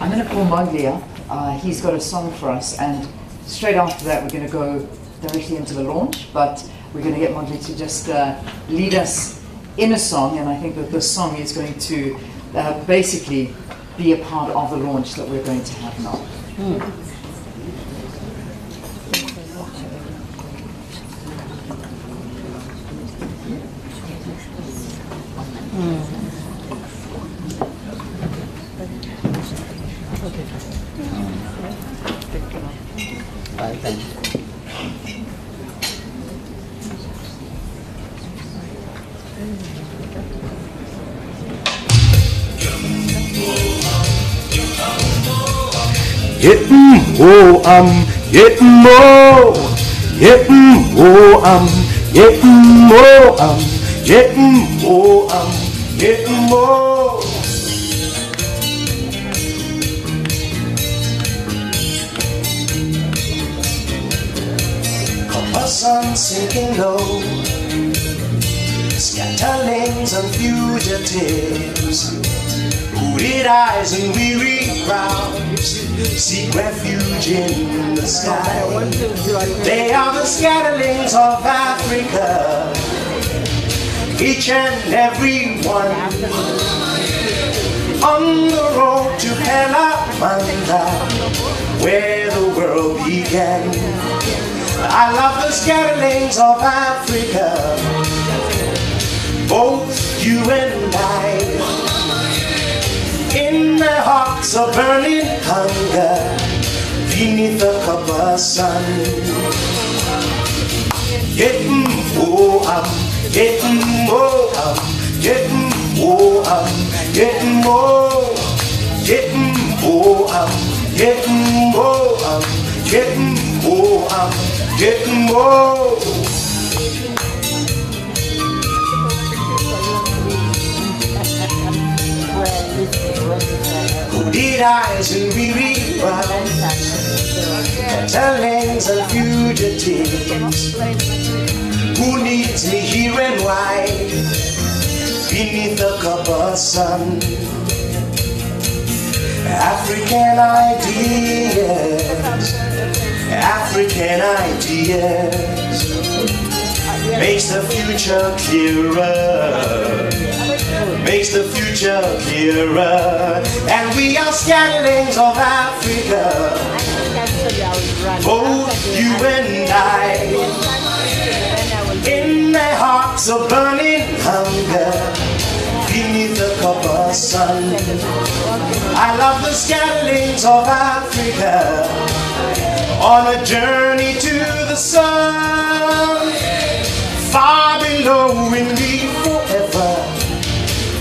I'm going to call Mandela. He's got a song for us, and straight after that we're going to go directly into the launch, but we're going to get Mandela to just lead us in a song, and I think that this song is going to basically be a part of the launch that we're going to have now. Getting more, I'm getting more. Getting more, I'm getting more. I'm getting more, I'm getting more. My sun's sinking low, scatterlings and fugitives, hooded eyes and weary brows seek refuge in the sky. They are the scatterlings of Africa, each and every one On the road to Kalamanda, where the world began. I love the scatterings of Africa, both you and I. In their hearts a burning hunger, beneath the copper sun. Oh, I'm getting more, I'm getting more, I'm getting more, getting more, I'm getting more, I'm getting more, I'm getting more. Hooded eyes and weary brows, talents and fugitives. Who needs me here and why? Beneath the copper sun. African ideas, African ideas, makes the future clearer, makes the future clearer. And we are scatterings of Africa, both you and I. In their hearts a burning hunger, beneath the copper sun. I love the scatterings of Africa, on a journey to the sun. Far below in me forever,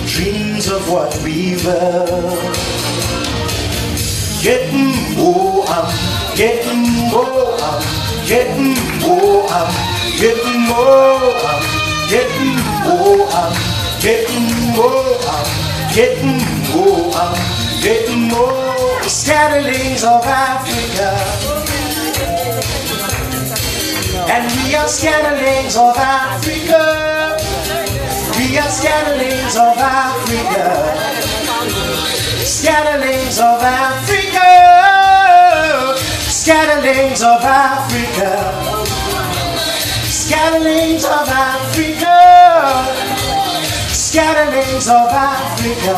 dreams of what we were. Getting more, I'm getting more, I'm getting more, I'm getting more, I'm getting more, I'm getting more, I'm getting more, I'm getting more. Scatterings of Africa, and we are scatterings of Africa. We are scatterings of Africa, scatterings of Africa, scatterings of Africa, scatterings of Africa, scatterings of Africa.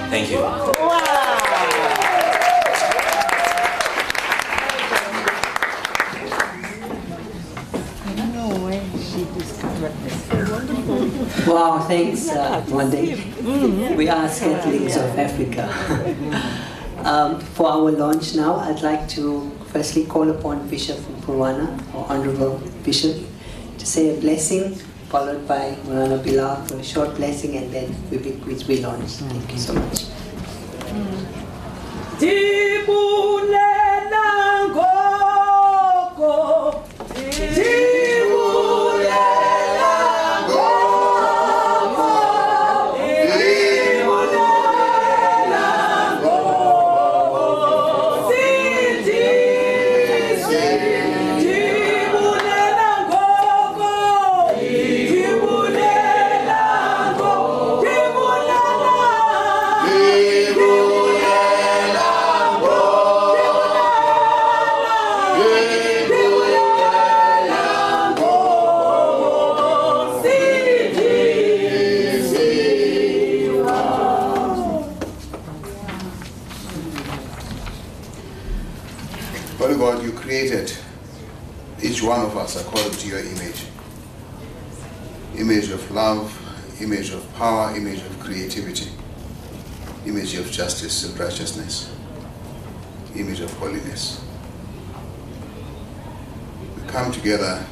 Thank you. Wow, thanks, Monday. We are scatterings of Africa. For our launch now, I'd like to firstly call upon Bishop Mpurwana, our Honorable Bishop, to say a blessing, followed by Mulana Bilal for a short blessing, and then we launch. Thank you so much. Holy God, you created each one of us according to your image. Image of love, image of power, image of creativity, image of justice and righteousness, image of holiness. We come together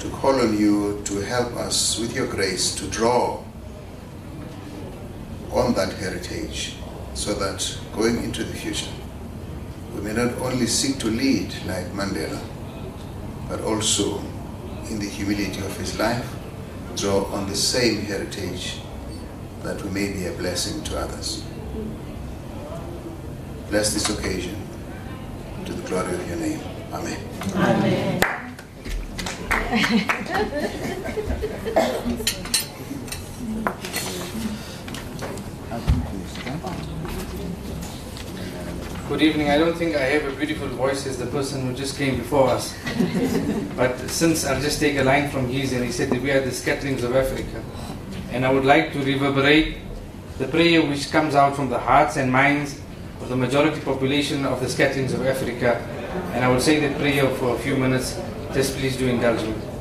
to call on you to help us with your grace to draw on that heritage so that going into the future, we may not only seek to lead like Mandela, but also in the humility of his life, draw on the same heritage that we may be a blessing to others. Bless this occasion to the glory of your name. Amen. Amen. Good evening. I don't think I have a beautiful voice as the person who just came before us. But since I'll just take a line from his, and he said that we are the scatterings of Africa. And I would like to reverberate the prayer which comes out from the hearts and minds of the majority population of the scatterings of Africa. And I will say that prayer for a few minutes. Just please do indulge me.